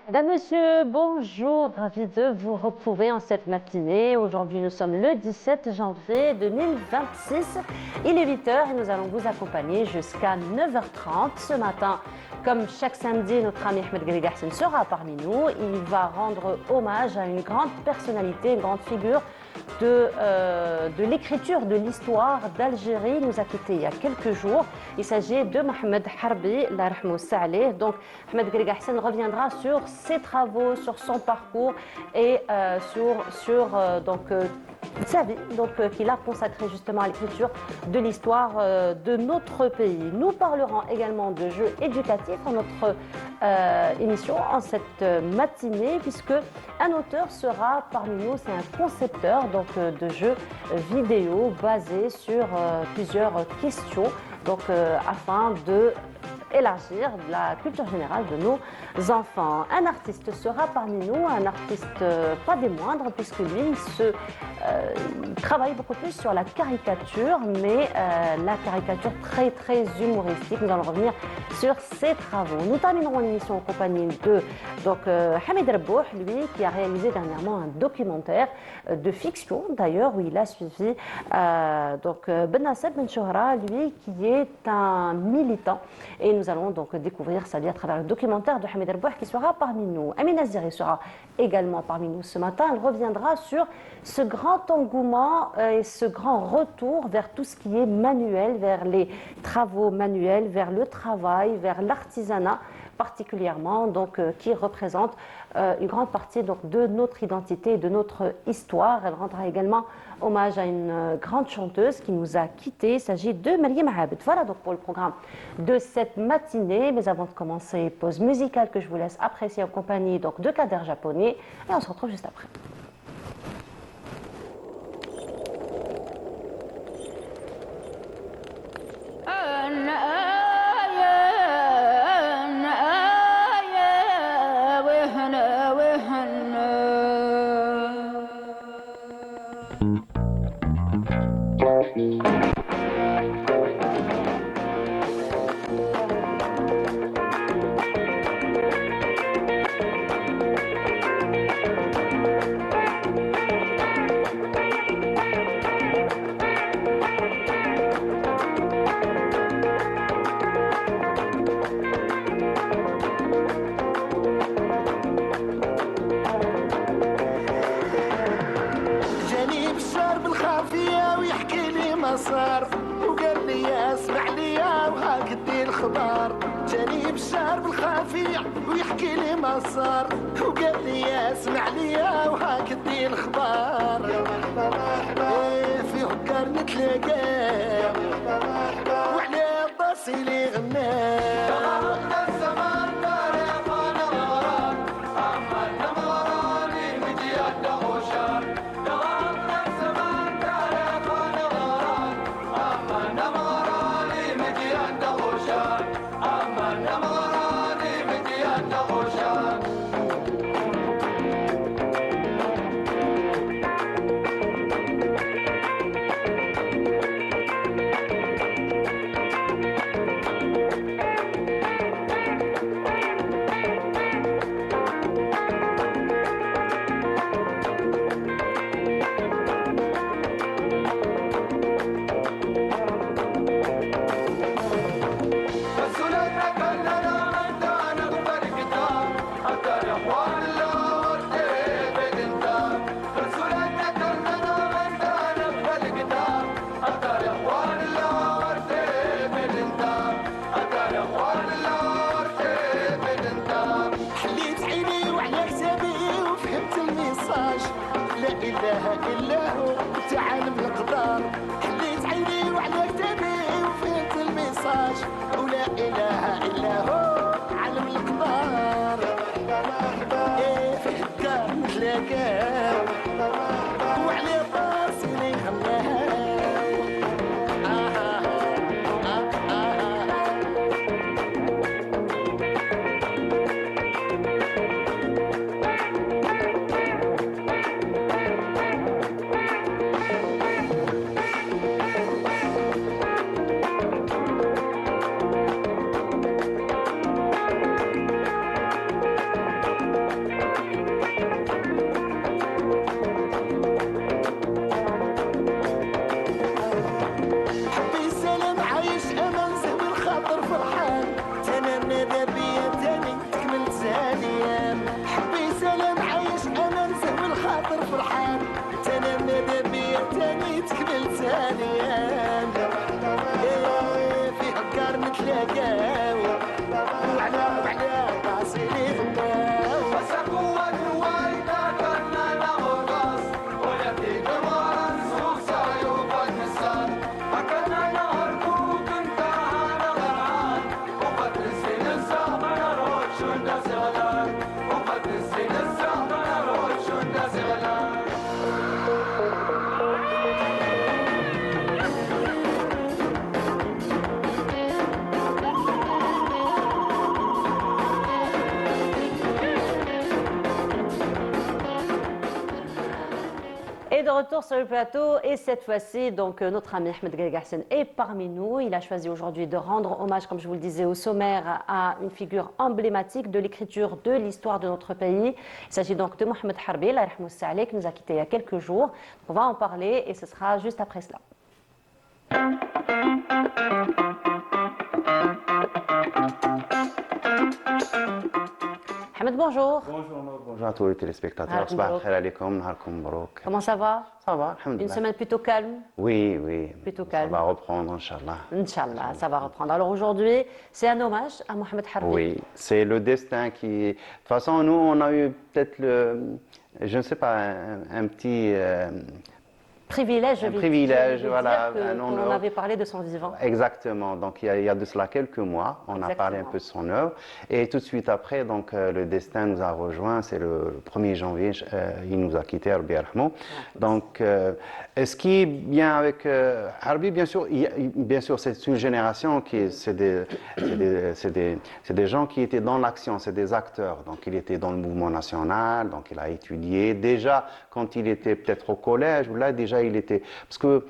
Mesdames, Messieurs, bonjour, ravi de vous retrouver en cette matinée. Aujourd'hui, nous sommes le 17 janvier 2026. Il est 8 heures et nous allons vous accompagner jusqu'à 9h30 ce matin. Comme chaque samedi, notre ami Ahmed Garriga sera parmi nous. Il va rendre hommage à une grande personnalité, une grande figure de l'écriture de l'histoire d'Algérie. Il nous a quittés il y a quelques jours. Il s'agit de Mohamed Harbi, Allah yarhamou sa'aleh. Donc, Ahmed Garriga reviendra sur ses travaux, sur son parcours et sa vie qu'il a consacrée justement à l'écriture de l'histoire de notre pays. Nous parlerons également de jeux éducatifs dans notre émission en cette matinée, puisque un auteur sera parmi nous. C'est un concepteur de jeux vidéo basés sur plusieurs questions, afin de élargir la culture générale de nos enfants. Un artiste sera parmi nous, un artiste pas des moindres, puisque lui travaille beaucoup plus sur la caricature, mais la caricature très très humoristique. Nous allons revenir sur ses travaux. Nous terminerons l'émission en compagnie de Hamid Rabouh, lui qui a réalisé dernièrement un documentaire de fiction d'ailleurs, où il a suivi Bennasseb Ben Chouhra, lui qui est un militant, et nous allons donc découvrir sa vie à travers le documentaire de Hamid Rabouh qui sera parmi nous. Amina Azeri sera également parmi nous ce matin. Elle reviendra sur ce grand engouement et ce grand retour vers tout ce qui est manuel, vers les travaux manuels, vers le travail, vers l'artisanat particulièrement, qui représente une grande partie de notre identité et de notre histoire. Elle rendra également hommage à une grande chanteuse qui nous a quittés. Il s'agit de Mariam Abed. Voilà donc pour le programme de cette matinée. Mais avant de commencer, pause musicale que je vous laisse apprécier en compagnie de Kader Japonais. Et on se retrouve juste après. وقال لي اسمع ليا وهاكدي الخبر. جاني بشار بالخافية ويحكي لي ما صار، وقال لي اسمع ليا وهاكدي الخبر. في هكار نتلاقى وعلى طاسي لي غنى. retour sur le plateau et cette fois-ci, donc notre ami Ahmed Gaïgassen est parmi nous. Il a choisi aujourd'hui de rendre hommage, comme je vous le disais, au sommaire à une figure emblématique de l'écriture de l'histoire de notre pays. Il s'agit donc de Mohamed Harbi, Allah yarhamou Saleh, qui nous a quittés il y a quelques jours. On va en parler et ce sera juste après cela. Ahmed, bonjour. Bonjour à tous les téléspectateurs. Comment ça va? Ça va, Une semaine plutôt calme? Oui, oui. Plutôt calme. Ça va reprendre, Inch'Allah. Inch'Allah, ça va reprendre. Alors aujourd'hui, c'est un hommage à Mohamed Harbi. Oui, c'est le destin qui... De toute façon, nous, on a eu peut-être je ne sais pas, un petit... Privilège, voilà. On avait parlé de son vivant. Exactement. Donc, il y a de cela quelques mois, on a parlé un peu de son œuvre. Et tout de suite après, donc, le destin nous a rejoints. C'est le 1er janvier, il nous a quittés, Rabbi yarhamou. Donc, ce qui est bien avec Harbi, bien sûr, c'est une génération qui... C'est des gens qui étaient dans l'action, c'est des acteurs. Donc, il était dans le mouvement national, donc il a étudié. Déjà, quand il était peut-être au collège, là, déjà, il était... Parce que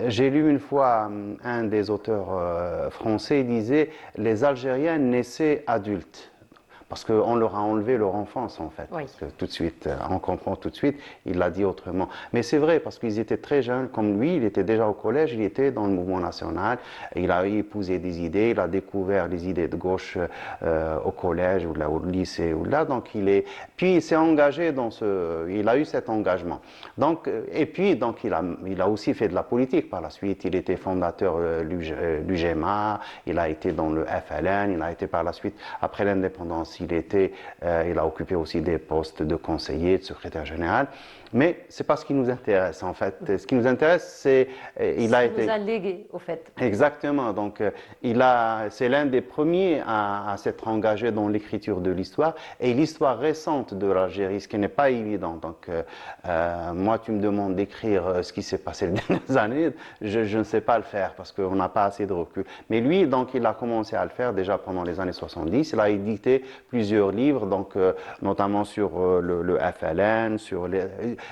j'ai lu une fois un des auteurs français, il disait « Les Algériens naissaient adultes ». Parce qu'on leur a enlevé leur enfance, en fait. Oui. Parce que tout de suite, on comprend tout de suite, il l'a dit autrement. Mais c'est vrai, parce qu'ils étaient très jeunes, comme lui, il était déjà au collège, il était dans le mouvement national, il a épousé des idées, il a découvert les idées de gauche au collège, ou là, au lycée, ou là, donc puis il s'est engagé il a eu cet engagement. Donc, et puis, donc, il a aussi fait de la politique par la suite, il était fondateur du l'UGMA, il a été dans le FLN, il a été par la suite, après l'indépendance, il a occupé aussi des postes de conseiller, de secrétaire général. Mais c'est pas ce qui nous intéresse, en fait. Ce qui nous intéresse, c'est... Il nous a légué, au fait. Exactement. Donc, c'est l'un des premiers à s'être engagé dans l'écriture de l'histoire et l'histoire récente de l'Algérie, ce qui n'est pas évident. Donc, moi, tu me demandes d'écrire ce qui s'est passé les dernières années, je ne sais pas le faire parce qu'on n'a pas assez de recul. Mais lui, donc, il a commencé à le faire déjà pendant les années 70. Il a édité plusieurs livres, donc, notamment sur le FLN, sur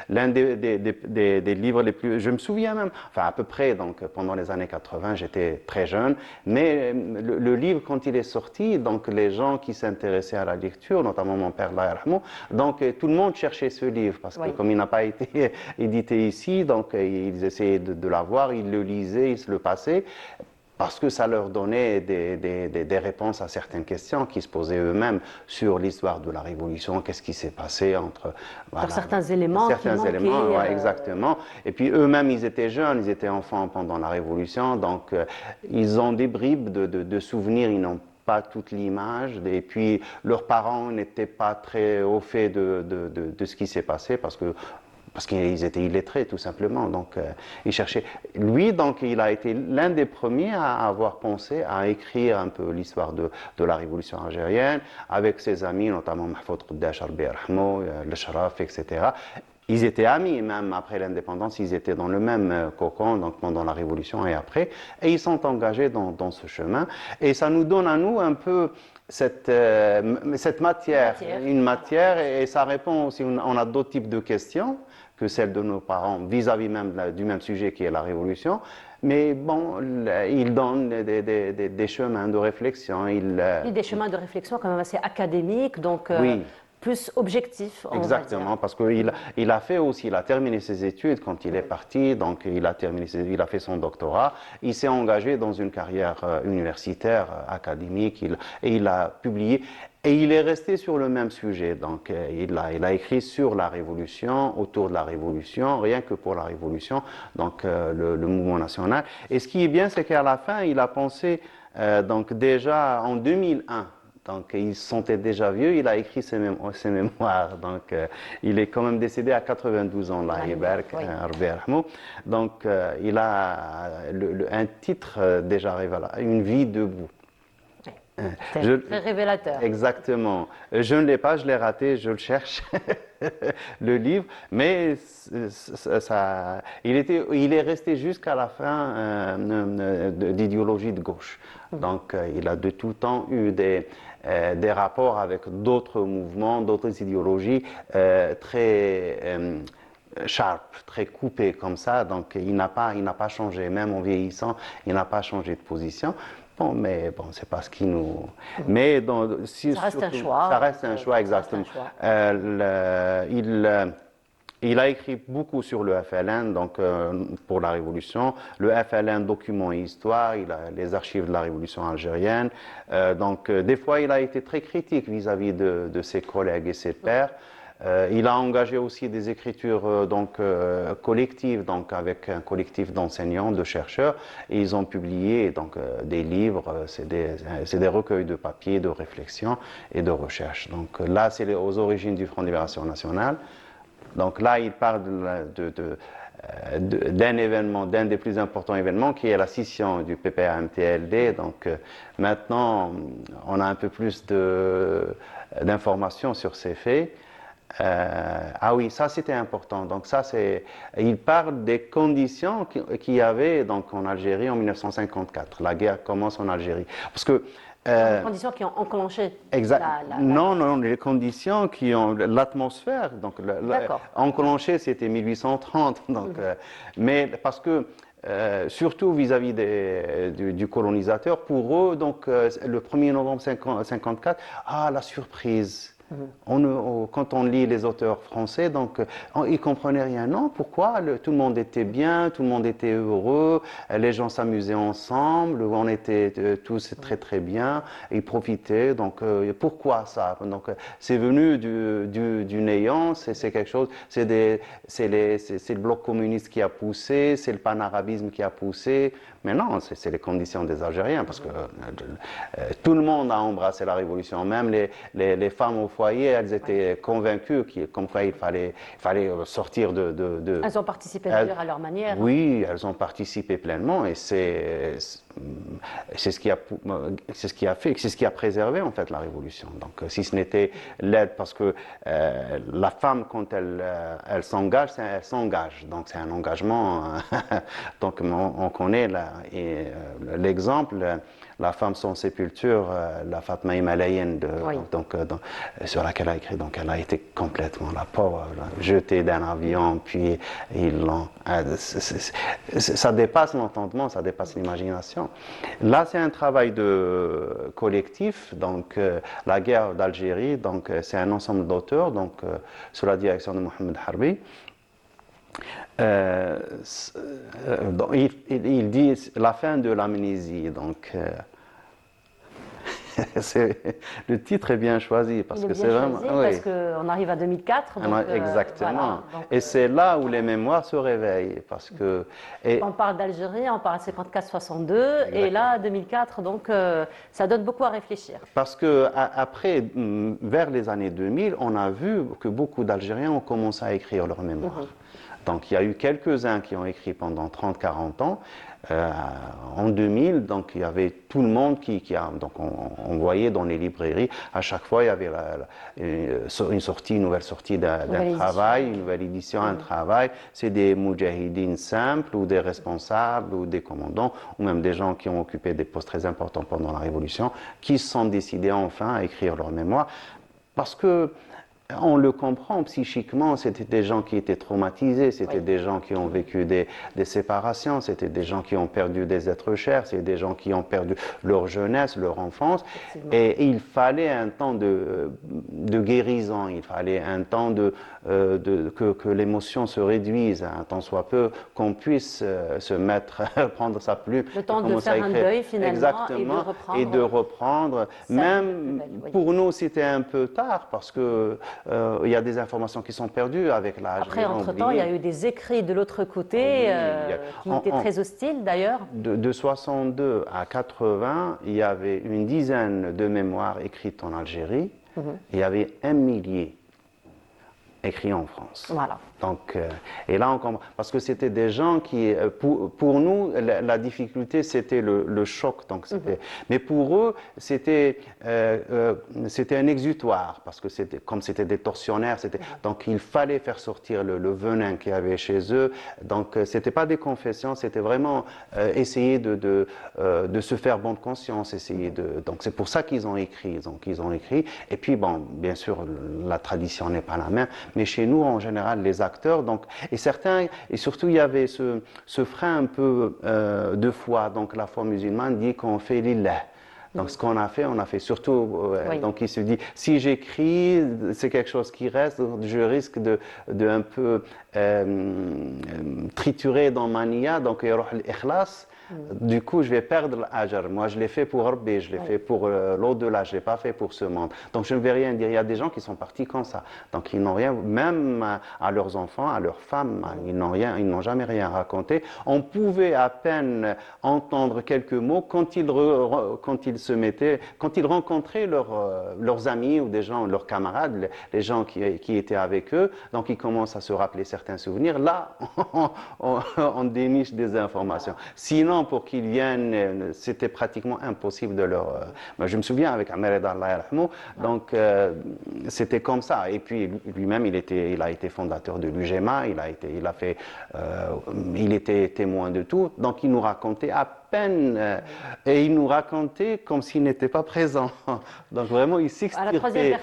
l'un des livres les plus... Je me souviens même, enfin à peu près, donc pendant les années 80, j'étais très jeune, mais le livre, quand il est sorti, donc les gens qui s'intéressaient à la lecture, notamment mon père, Allah yarhamou, donc tout le monde cherchait ce livre, parce que comme il n'a pas été édité ici, donc ils essayaient de l'avoir, ils le lisaient, ils se le passaient, parce que ça leur donnait des réponses à certaines questions qui se posaient eux-mêmes sur l'histoire de la Révolution, qu'est-ce qui s'est passé entre... Voilà, sur certains éléments qui manquaient, ouais, exactement. Et puis eux-mêmes, ils étaient jeunes, ils étaient enfants pendant la Révolution, donc ils ont des bribes de souvenirs, ils n'ont pas toute l'image, et puis leurs parents n'étaient pas très au fait de ce qui s'est passé, parce qu'ils étaient illettrés, tout simplement. Donc, ils cherchaient. Lui, donc, il a été l'un des premiers à avoir pensé à écrire un peu l'histoire de la révolution algérienne, avec ses amis, notamment Mahfoud Quddash, Rabbi yarhamou, le Sharaf, etc. Ils étaient amis, même après l'indépendance, ils étaient dans le même cocon, donc pendant la Révolution et après, et ils sont engagés dans ce chemin. Et ça nous donne à nous un peu cette matière, une matière, et ça répond aussi, on a d'autres types de questions que celles de nos parents vis-à-vis même du même sujet qui est la Révolution. Mais bon, il donne des chemins de réflexion. Des chemins de réflexion quand même assez académiques, donc oui. Plus objectif. Exactement, parce qu'il a fait aussi, il a terminé ses études quand il est parti, donc il a fait son doctorat, il s'est engagé dans une carrière universitaire, académique, et il a publié. Et il est resté sur le même sujet, donc il a écrit sur la Révolution, autour de la Révolution, rien que pour la Révolution, donc le mouvement national. Et ce qui est bien, c'est qu'à la fin, il a pensé, donc déjà en 2001, donc il se sentait déjà vieux, il a écrit ses mémoires, donc il est quand même décédé à 92 ans, là, Ibark, Rabbi yarhamou. Donc il a un titre déjà révélateur, Une vie debout. Très révélateur. Exactement. Je ne l'ai pas, je l'ai raté, je le cherche, le livre, mais il est resté jusqu'à la fin d'idéologie de gauche. Donc il a de tout temps eu des rapports avec d'autres mouvements, d'autres idéologies très sharp, très coupé comme ça, donc il n'a pas changé, même en vieillissant, il n'a pas changé de position. Bon, mais bon, c'est pas ce qui nous. Mais ça reste un choix. Ça reste un choix, exactement. Il a écrit beaucoup sur le FLN, donc pour la Révolution. Le FLN, document et histoire, il a les archives de la Révolution algérienne. Donc, des fois, il a été très critique vis-à-vis de ses collègues et ses pairs. Il a engagé aussi des écritures collectives, donc avec un collectif d'enseignants, de chercheurs, et ils ont publié donc des livres, c'est des recueils de papier, de réflexion et de recherche. Donc là, c'est aux origines du Front de Libération Nationale. Donc là, il parle d'un événement, d'un des plus importants événements, qui est la scission du PPA-MTLD. Donc maintenant, on a un peu plus d'informations sur ces faits. Ah oui, ça c'était important. Donc ça il parle des conditions qu'il y avait donc en Algérie en 1954. La guerre commence en Algérie. Parce que les conditions qui ont enclenché. Non, les conditions qui ont l'atmosphère. Donc enclenché, c'était 1830. Donc, mais parce que surtout vis-à-vis du colonisateur, pour eux, donc le 1er novembre 1954, la surprise. Quand on lit les auteurs français, donc ils ne comprenaient rien. Non, pourquoi tout le monde était bien, tout le monde était heureux, les gens s'amusaient ensemble, on était tous très très bien, ils profitaient. Donc pourquoi ça? Donc c'est venu du néant, c'est quelque chose, c'est le bloc communiste qui a poussé, c'est le panarabisme qui a poussé. Mais non, c'est les conditions des Algériens, parce que tout le monde a embrassé la révolution, même les femmes au foyer, elles étaient convaincues comme quoi il fallait sortir de... Elles ont participé d'ailleurs à leur manière. Oui, elles ont participé pleinement, et c'est ce qui a fait, c'est ce qui a préservé en fait la révolution. Donc si ce n'était l'aide, parce que la femme, quand elle s'engage, elle s'engage. Donc c'est un engagement. Donc on connaît l'exemple, la femme sans sépulture, la Fatma Himalayen, sur laquelle elle a écrit. Donc elle a été complètement, la pauvre, jetée d'un avion, puis ils l'ont. Ça dépasse l'entendement, ça dépasse l'imagination. Là, c'est un travail de collectif. Donc la guerre d'Algérie, donc c'est un ensemble d'auteurs, donc sous la direction de Mohamed Harbi. Il dit la fin de l'amnésie. Donc, le titre est bien choisi parce que c'est vraiment. Parce qu'on arrive à 2004. Donc, exactement. Voilà, donc, et c'est là où les mémoires se réveillent. Parce que, on parle d'Algérie, on parle de 54-62, et là, 2004, donc ça donne beaucoup à réfléchir. Parce que après, vers les années 2000, on a vu que beaucoup d'Algériens ont commencé à écrire leurs mémoires. Donc il y a eu quelques-uns qui ont écrit pendant 30-40 ans. En 2000, donc il y avait tout le monde qui a. Donc on voyait dans les librairies, à chaque fois il y avait une nouvelle sortie d'un travail, une nouvelle édition, un travail. C'est des moudjahidines simples, ou des responsables, ou des commandants, ou même des gens qui ont occupé des postes très importants pendant la Révolution, qui se sont décidés enfin à écrire leur mémoire. Parce que on le comprend psychiquement, c'était des gens qui étaient traumatisés, c'était des gens qui ont vécu des séparations, c'était des gens qui ont perdu des êtres chers, c'est des gens qui ont perdu leur jeunesse, leur enfance. Et il fallait un temps de guérison, il fallait un temps que l'émotion se réduise, un temps soit peu, qu'on puisse se mettre, prendre sa plume. Le temps de faire un deuil finalement. Exactement, et de reprendre. Même pour nous, c'était un peu tard, parce que il y a des informations qui sont perdues avec l'âge. Après, entre-temps, il y a eu des écrits de l'autre côté qui étaient très hostiles d'ailleurs. De 62 à 80, il y avait une dizaine de mémoires écrites en Algérie. Il y avait 1 millier écrits en France. Voilà. Donc, et là, on comprend. Parce que c'était des gens qui, pour nous, la difficulté, c'était le choc. Donc, mais pour eux, c'était un exutoire. Parce que comme c'était des tortionnaires, donc il fallait faire sortir le venin qu'il y avait chez eux. Donc, c'était pas des confessions, c'était vraiment essayer de se faire bonne conscience. Donc, c'est pour ça qu'ils ont écrit. Donc, ils ont écrit. Et puis, bon, bien sûr, la tradition n'est pas la même. Mais chez nous, en général, les acteurs, donc, et certains, et surtout, il y avait ce frein un peu de foi. Donc, la foi musulmane dit qu'on fait lillah. Donc, ce qu'on a fait, on a fait surtout. Oui. Donc, il se dit, si j'écris, c'est quelque chose qui reste, je risque de un peu triturer dans ma niya, donc il y aura l'ikhlas. Du coup, je vais perdre l'ajr. Moi, je l'ai fait pour Rabbi, je l'ai fait pour l'au-delà, je ne l'ai pas fait pour ce monde. Donc, je ne vais rien dire. Il y a des gens qui sont partis comme ça. Donc, ils n'ont rien, même à leurs enfants, à leurs femmes, ils n'ont jamais rien raconté. On pouvait à peine entendre quelques mots quand ils rencontraient leurs amis ou des gens, leurs camarades, les gens qui étaient avec eux. Donc, ils commencent à se rappeler certains souvenirs. Là, on déniche des informations. Sinon, pour qu'ils viennent, c'était pratiquement impossible de leur. Je me souviens avec Ahmed Reda, Allah yarhamou, donc c'était comme ça. Et puis lui-même, il a été fondateur de l'UGMA, il était témoin de tout. Donc il nous racontait à peine et il nous racontait comme s'il n'était pas présent. Donc vraiment, il s'extirpait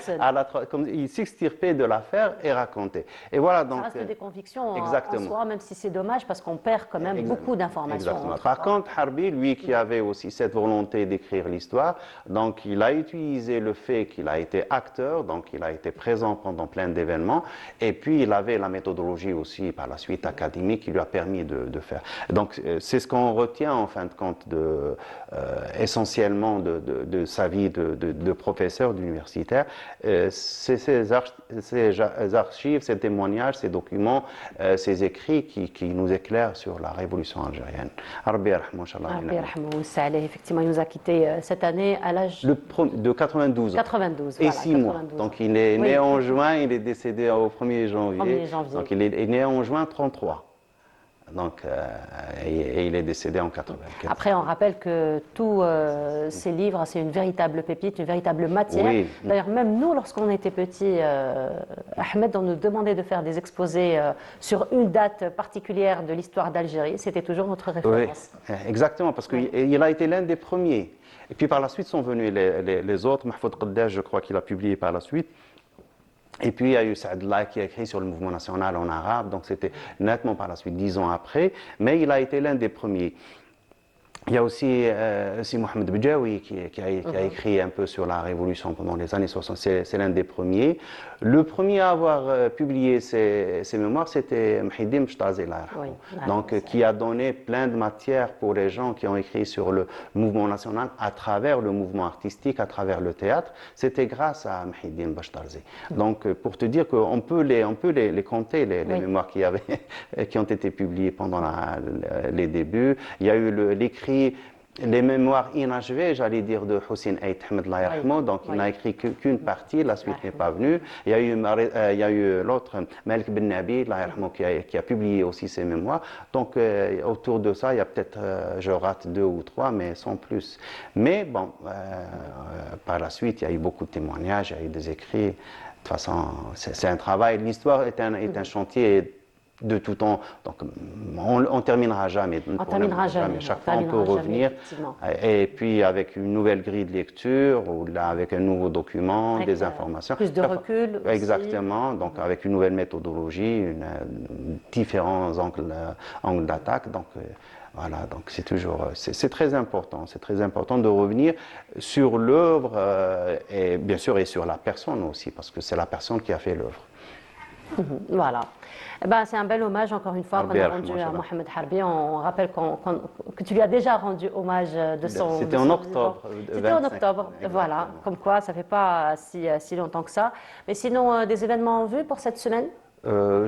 de l'affaire et racontait. Et voilà. Donc ça reste des convictions en soi, même si c'est dommage parce qu'on perd quand même beaucoup d'informations. Exactement. Par contre, Harbi, lui qui avait aussi cette volonté d'écrire l'histoire, donc il a utilisé le fait qu'il a été acteur, donc il a été présent pendant plein d'événements, et puis il avait la méthodologie aussi par la suite académique qui lui a permis de faire. Donc c'est ce qu'on retient en fin de compte essentiellement de sa vie de professeur d'universitaire. C'est ces archives, ces témoignages, ces documents, ces écrits qui nous éclairent sur la révolution algérienne. Effectivement, il nous a quittés cette année à l'âge de 92. 92. Et 6 mois. Donc il est né en juin, il est décédé au 1er janvier. Donc il est né en juin 33. Donc, et il est décédé en 84. Après, on rappelle que tous ces livres, c'est une véritable pépite, une véritable matière. Oui. D'ailleurs, même nous, lorsqu'on était petits, Ahmed, on nous demandait de faire des exposés sur une date particulière de l'histoire d'Algérie. C'était toujours notre référence. Oui, exactement, parce qu'il a été l'un des premiers. Et puis par la suite sont venus les autres. Mahfoud Qaddash, je crois qu'il a publié par la suite. Et puis il y a eu Saadullah qui a écrit sur le mouvement national en arabe, donc c'était nettement par la suite, 10 ans après, mais il a été l'un des premiers. Il y a aussi Mohamed Bidjaoui qui a écrit un peu sur la révolution pendant les années 60, c'est l'un des premiers. Le premier à avoir publié ses mémoires, c'était Mhidim Bchtazi, donc qui a donné plein de matière pour les gens qui ont écrit sur le mouvement national à travers le mouvement artistique, à travers le théâtre. C'était grâce à Mhidim Bchtazi. Donc pour te dire qu'on peut les compter, les mémoires qui ont été publiées pendant les débuts. Il y a eu l'écrit les mémoires inachevées, j'allais dire, de Hussein Aït Ahmed Allah yarhamou. Donc il n'a écrit qu'une partie, la suite n'est pas venue. Il y a eu l'autre, Malik Ben Nabi Allah yarhamou, qui a publié aussi ses mémoires. Donc autour de ça, il y a peut-être, je rate 2 ou 3, mais sans plus. Mais bon, par la suite, il y a eu beaucoup de témoignages, il y a eu des écrits. De toute façon, c'est un travail. L'histoire est un chantier de tout temps. Donc, on ne terminera jamais. On terminera jamais. Chaque fois, on peut revenir. Et puis, avec une nouvelle grille de lecture, ou là, avec un nouveau document, avec des informations. Plus de recul. Exactement. Aussi. Donc, avec une nouvelle méthodologie, différents angles d'attaque. Donc, voilà, donc c'est toujours, c'est très important de revenir sur l'œuvre et bien sûr et sur la personne aussi, parce que c'est la personne qui a fait l'œuvre. Voilà. C'est un bel hommage, encore une fois, qu'on a rendu à Mohamed Harbi. On rappelle que tu lui as déjà rendu hommage de son... C'était en octobre. C'était en octobre, voilà. Comme quoi, ça ne fait pas si longtemps que ça. Mais sinon, des événements en vue pour cette semaine ? Non,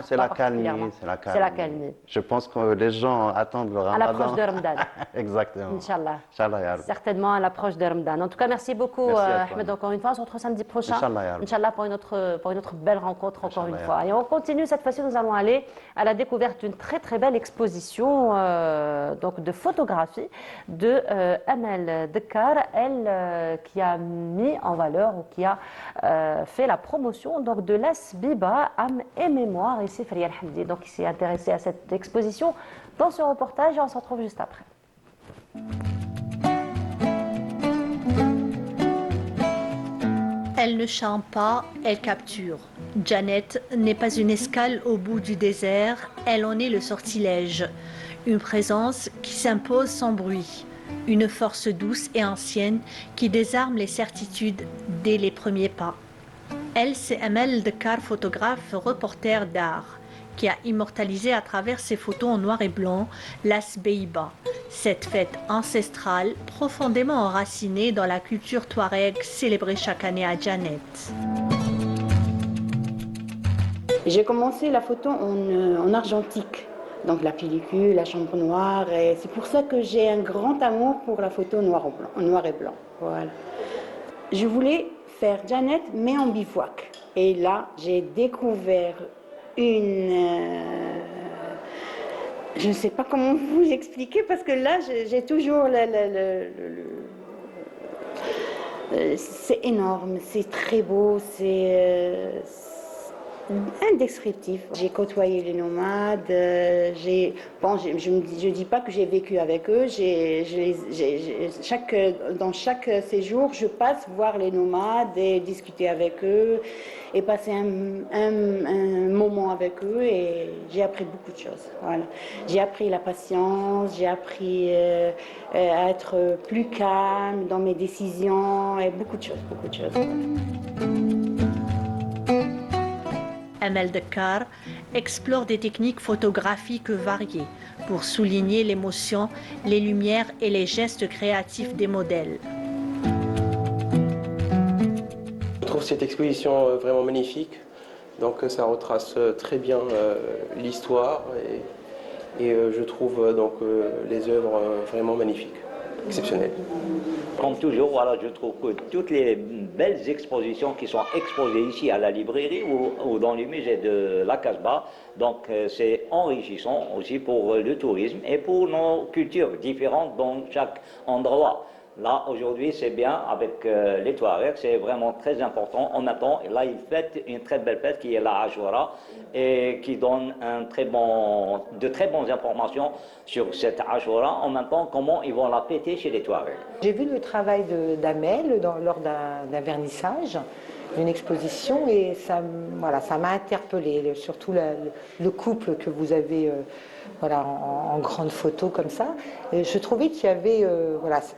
c'est la calmie. C'est la calmie. Je pense que les gens attendent le Ramadan. À l'approche de Ramadan. Exactement. Inch'Allah. Inch'Allah. Certainement à l'approche de Ramadan. En tout cas, merci beaucoup, Ahmed, encore une fois. On se retrouve samedi prochain. Inch'Allah, pour une autre belle rencontre, encore une fois. Et on continue. Cette fois-ci, nous allons aller à la découverte d'une très, très belle exposition donc de photographie de Amel Dekkar, elle qui a mis en valeur ou qui a fait la promotion donc, de l'Asbiba et mémoire, et c'est Faria Al-Hamdi donc qui s'est intéressé à cette exposition dans ce reportage et on se retrouve juste après. Elle ne chante pas, elle capture. Janet n'est pas une escale au bout du désert, elle en est le sortilège. Une présence qui s'impose sans bruit. Une force douce et ancienne qui désarme les certitudes dès les premiers pas. Elle, c'est Amel Dekar, photographe, reporter d'art, qui a immortalisé à travers ses photos en noir et blanc l'As Beiba, cette fête ancestrale profondément enracinée dans la culture touareg célébrée chaque année à Janet. J'ai commencé la photo en argentique, donc la pellicule, la chambre noire, et c'est pour ça que j'ai un grand amour pour la photo en noir et blanc. Voilà. Je voulais faire Janet, mais en bivouac. Et là, j'ai découvert je ne sais pas comment vous expliquer, parce que là, j'ai toujours c'est énorme, c'est très beau, c'est indescriptif. J'ai côtoyé les nomades, je dis pas que j'ai vécu avec eux, dans chaque séjour, je passe voir les nomades et discuter avec eux et passer un moment avec eux, et j'ai appris beaucoup de choses. Voilà. J'ai appris la patience, j'ai appris à être plus calme dans mes décisions, et beaucoup de choses, beaucoup de choses. Amel Dekar explore des techniques photographiques variées pour souligner l'émotion, les lumières et les gestes créatifs des modèles. Je trouve cette exposition vraiment magnifique. Donc ça retrace très bien l'histoire et je trouve donc les œuvres vraiment magnifiques, exceptionnelles. Comme toujours, voilà, je trouve que toutes les belles expositions qui sont exposées ici à la librairie ou dans le musée de la Casbah, donc c'est enrichissant aussi pour le tourisme et pour nos cultures différentes dans chaque endroit. Là, aujourd'hui, c'est bien avec les Touaregs, c'est vraiment très important. En même temps, là, ils fêtent une très belle fête qui est la Ashura et qui donne de très bonnes informations sur cette Ashura. En même temps, comment ils vont la fêter chez les Touaregs. J'ai vu le travail d'Amel lors d'un vernissage, d'une exposition, et ça m'a interpellée, surtout le couple que vous avez en grande photo comme ça. Et je trouvais qu'il y avait,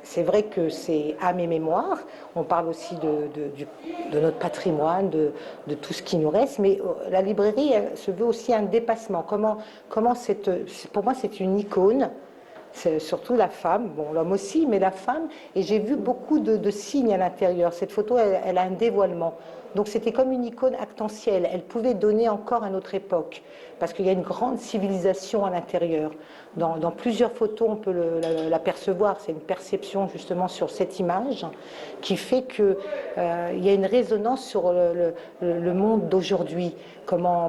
c'est vrai que c'est âme et mémoire, on parle aussi de notre patrimoine, de tout ce qui nous reste, mais la librairie se veut aussi un dépassement. Pour moi c'est une icône. C'est surtout la femme, bon l'homme aussi, mais la femme, et j'ai vu beaucoup de signes à l'intérieur. Cette photo, elle a un dévoilement. Donc c'était comme une icône actentielle, elle pouvait donner encore à notre époque, parce qu'il y a une grande civilisation à l'intérieur. Dans plusieurs photos, on peut l'apercevoir, c'est une perception justement sur cette image, qui fait qu'il y a une résonance sur le monde d'aujourd'hui.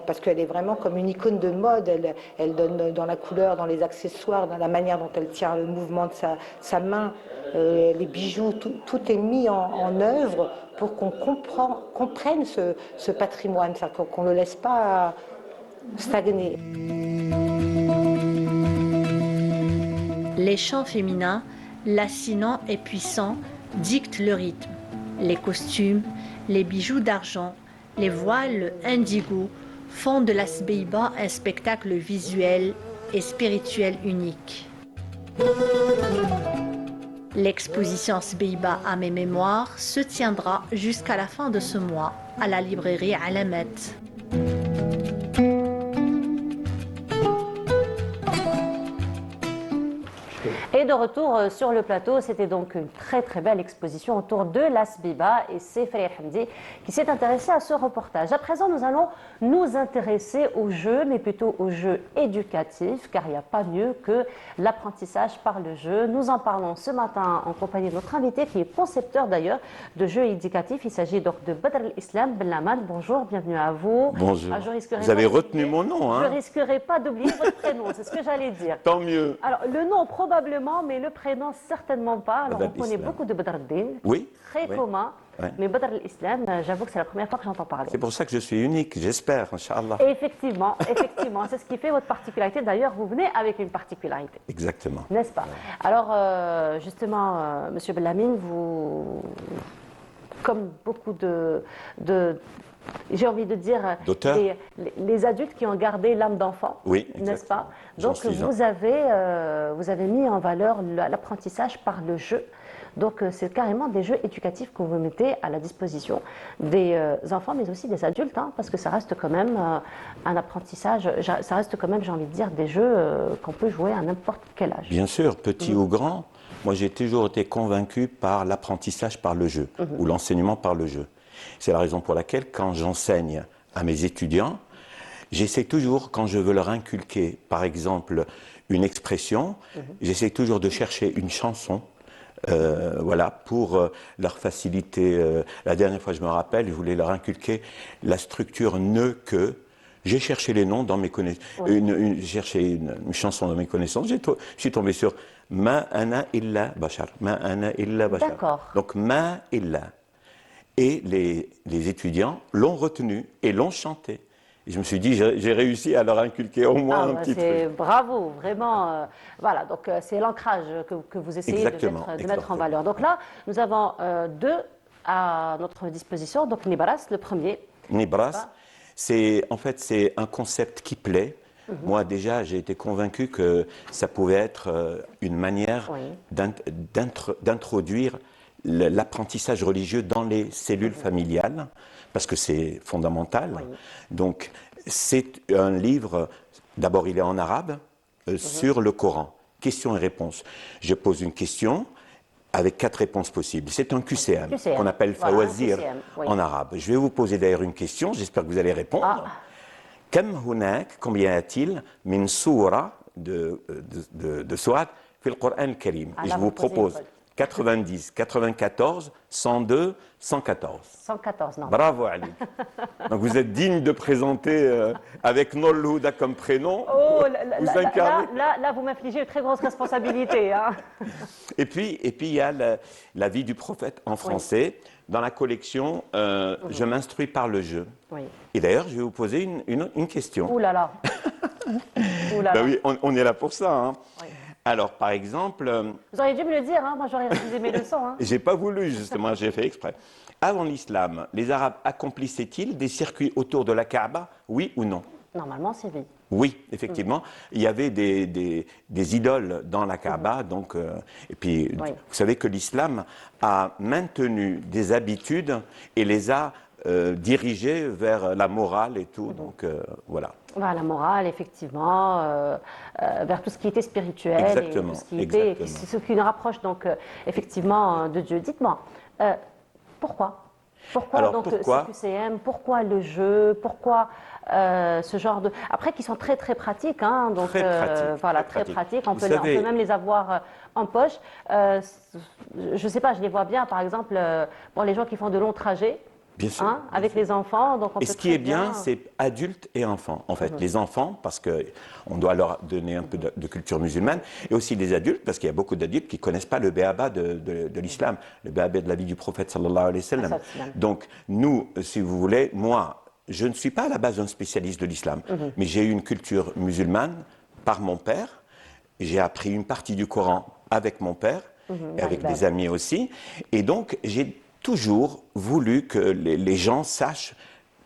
Parce qu'elle est vraiment comme une icône de mode, elle donne dans la couleur, dans les accessoires, dans la manière dont elle tient le mouvement de sa main, les bijoux, tout est mis en œuvre pour qu'on comprenne ce patrimoine, qu'on ne le laisse pas stagner. Les chants féminins, lancinants et puissants, dictent le rythme. Les costumes, les bijoux d'argent, les voiles indigo font de l'As Beiba un spectacle visuel et spirituel unique. L'exposition As Beiba à mes mémoires se tiendra jusqu'à la fin de ce mois à la librairie Alamet. Et de retour sur le plateau, c'était donc une très très belle exposition autour de l'As Beiba, et c'est Farid Hamdi qui s'est intéressé à ce reportage. À présent, nous allons nous intéresser aux jeux, mais plutôt aux jeux éducatifs, car il n'y a pas mieux que l'apprentissage par le jeu. Nous en parlons ce matin en compagnie de notre invité, qui est concepteur d'ailleurs de jeux éducatifs. Il s'agit donc de Badr al-Islam Benlamad. Bonjour, bienvenue à vous. Bonjour. Vous avez retenu mon nom, hein? Je ne risquerai pas d'oublier votre prénom, c'est ce que j'allais dire. Tant mieux. Alors, le nom probablement, mais le prénom certainement pas. Alors, on connaît beaucoup de Badr al-Din. Oui. Très commun. Oui. Mais Badr al-Islam, j'avoue que c'est la première fois que j'entends parler. C'est pour ça que je suis unique, j'espère, Inch'Allah. Et effectivement, c'est ce qui fait votre particularité. D'ailleurs, vous venez avec une particularité. Exactement. N'est-ce pas? Alors, justement, Monsieur Bellamine, vous comme beaucoup j'ai envie de dire, D'auteurs. les adultes qui ont gardé l'âme d'enfant, Oui, n'est-ce pas? J'en Donc suis un. vous avez mis en valeur l'apprentissage par le jeu. Donc c'est carrément des jeux éducatifs que vous mettez à la disposition des enfants, mais aussi des adultes, hein, parce que ça reste quand même un apprentissage, ça reste quand même, j'ai envie de dire, des jeux qu'on peut jouer à n'importe quel âge. Bien sûr, petit ou grand, moi j'ai toujours été convaincu par l'apprentissage par le jeu, ou l'enseignement par le jeu. C'est la raison pour laquelle, quand j'enseigne à mes étudiants, j'essaie toujours, quand je veux leur inculquer, par exemple, une expression, j'essaie toujours de chercher une chanson, voilà, pour leur faciliter. La dernière fois, je me rappelle, je voulais leur inculquer la structure ne que. J'ai cherché les noms dans mes connaissances, j'ai cherché une chanson dans mes connaissances, je suis tombé sur Ma ana illa bashar, Ma ana illa bashar. D'accord. Donc Ma illa. Et les étudiants l'ont retenu et l'ont chanté. Et je me suis dit, j'ai réussi à leur inculquer au moins un petit truc. Bravo, vraiment. Voilà, donc c'est l'ancrage que vous essayez de mettre en valeur. Donc là, nous avons deux à notre disposition. Donc Nibras, le premier. Nibras, c'est un concept qui plaît. Moi, déjà, j'ai été convaincu que ça pouvait être une manière d'introduire l'apprentissage religieux dans les cellules familiales, parce que c'est fondamental. Donc, c'est un livre, d'abord il est en arabe, sur le Coran, questions et réponses. Je pose une question avec 4 réponses possibles. C'est un QCM, qu'on appelle Fawazir en arabe. Je vais vous poser d'ailleurs une question, j'espère que vous allez répondre. Combien y a-t-il min soura de sourate في القرآن الكريم? Et je vous propose 90, 94, 102, 114. 114, non. Bravo Ali. Donc vous êtes digne de présenter avec Nour Houda comme prénom. Oh, vous incarnez. là, vous m'infligez une très grosse responsabilité. Hein. Et puis il y a la vie du prophète en français. Dans la collection, je m'instruis par le jeu. Oui. Et d'ailleurs, je vais vous poser une question. Ouh là là. Ouh là là. Ben oui, on est là pour ça. Hein. Oui. Alors, par exemple... Vous auriez dû me le dire, hein, moi j'aurais révisé mes leçons. Hein. J'ai pas voulu, justement, j'ai fait exprès. Avant l'islam, les Arabes accomplissaient-ils des circuits autour de la Kaaba, oui ou non? Normalement, c'est oui. Oui, effectivement. Il y avait des idoles dans la Kaaba. Donc, et puis, vous savez que l'islam a maintenu des habitudes et les a dirigées vers la morale et tout. Donc, voilà. La morale, effectivement, vers tout ce qui était spirituel. Exactement. Et ce qui nous rapproche, donc, effectivement, de Dieu. Dites-moi, pourquoi? Pourquoi donc CQCM? Pourquoi le jeu? Pourquoi ce genre de... Après, qui sont très, très pratiques. Hein, donc, très pratiques. On peut même les avoir en poche. Je ne sais pas, je les vois bien, par exemple, les gens qui font de longs trajets. Bien sûr. Hein, avec les enfants. Donc et ce qui est bien, c'est adultes et enfants. En fait, les enfants, parce qu'on doit leur donner un peu de culture musulmane, et aussi les adultes, parce qu'il y a beaucoup d'adultes qui ne connaissent pas le béaba de l'islam, le béaba de la vie du prophète, sallallahu alayhi wa sallam. Donc, nous, si vous voulez, moi, je ne suis pas à la base un spécialiste de l'islam, mais j'ai eu une culture musulmane par mon père. J'ai appris une partie du Coran avec mon père, et avec des amis aussi. Et donc, j'ai toujours voulu que les gens sachent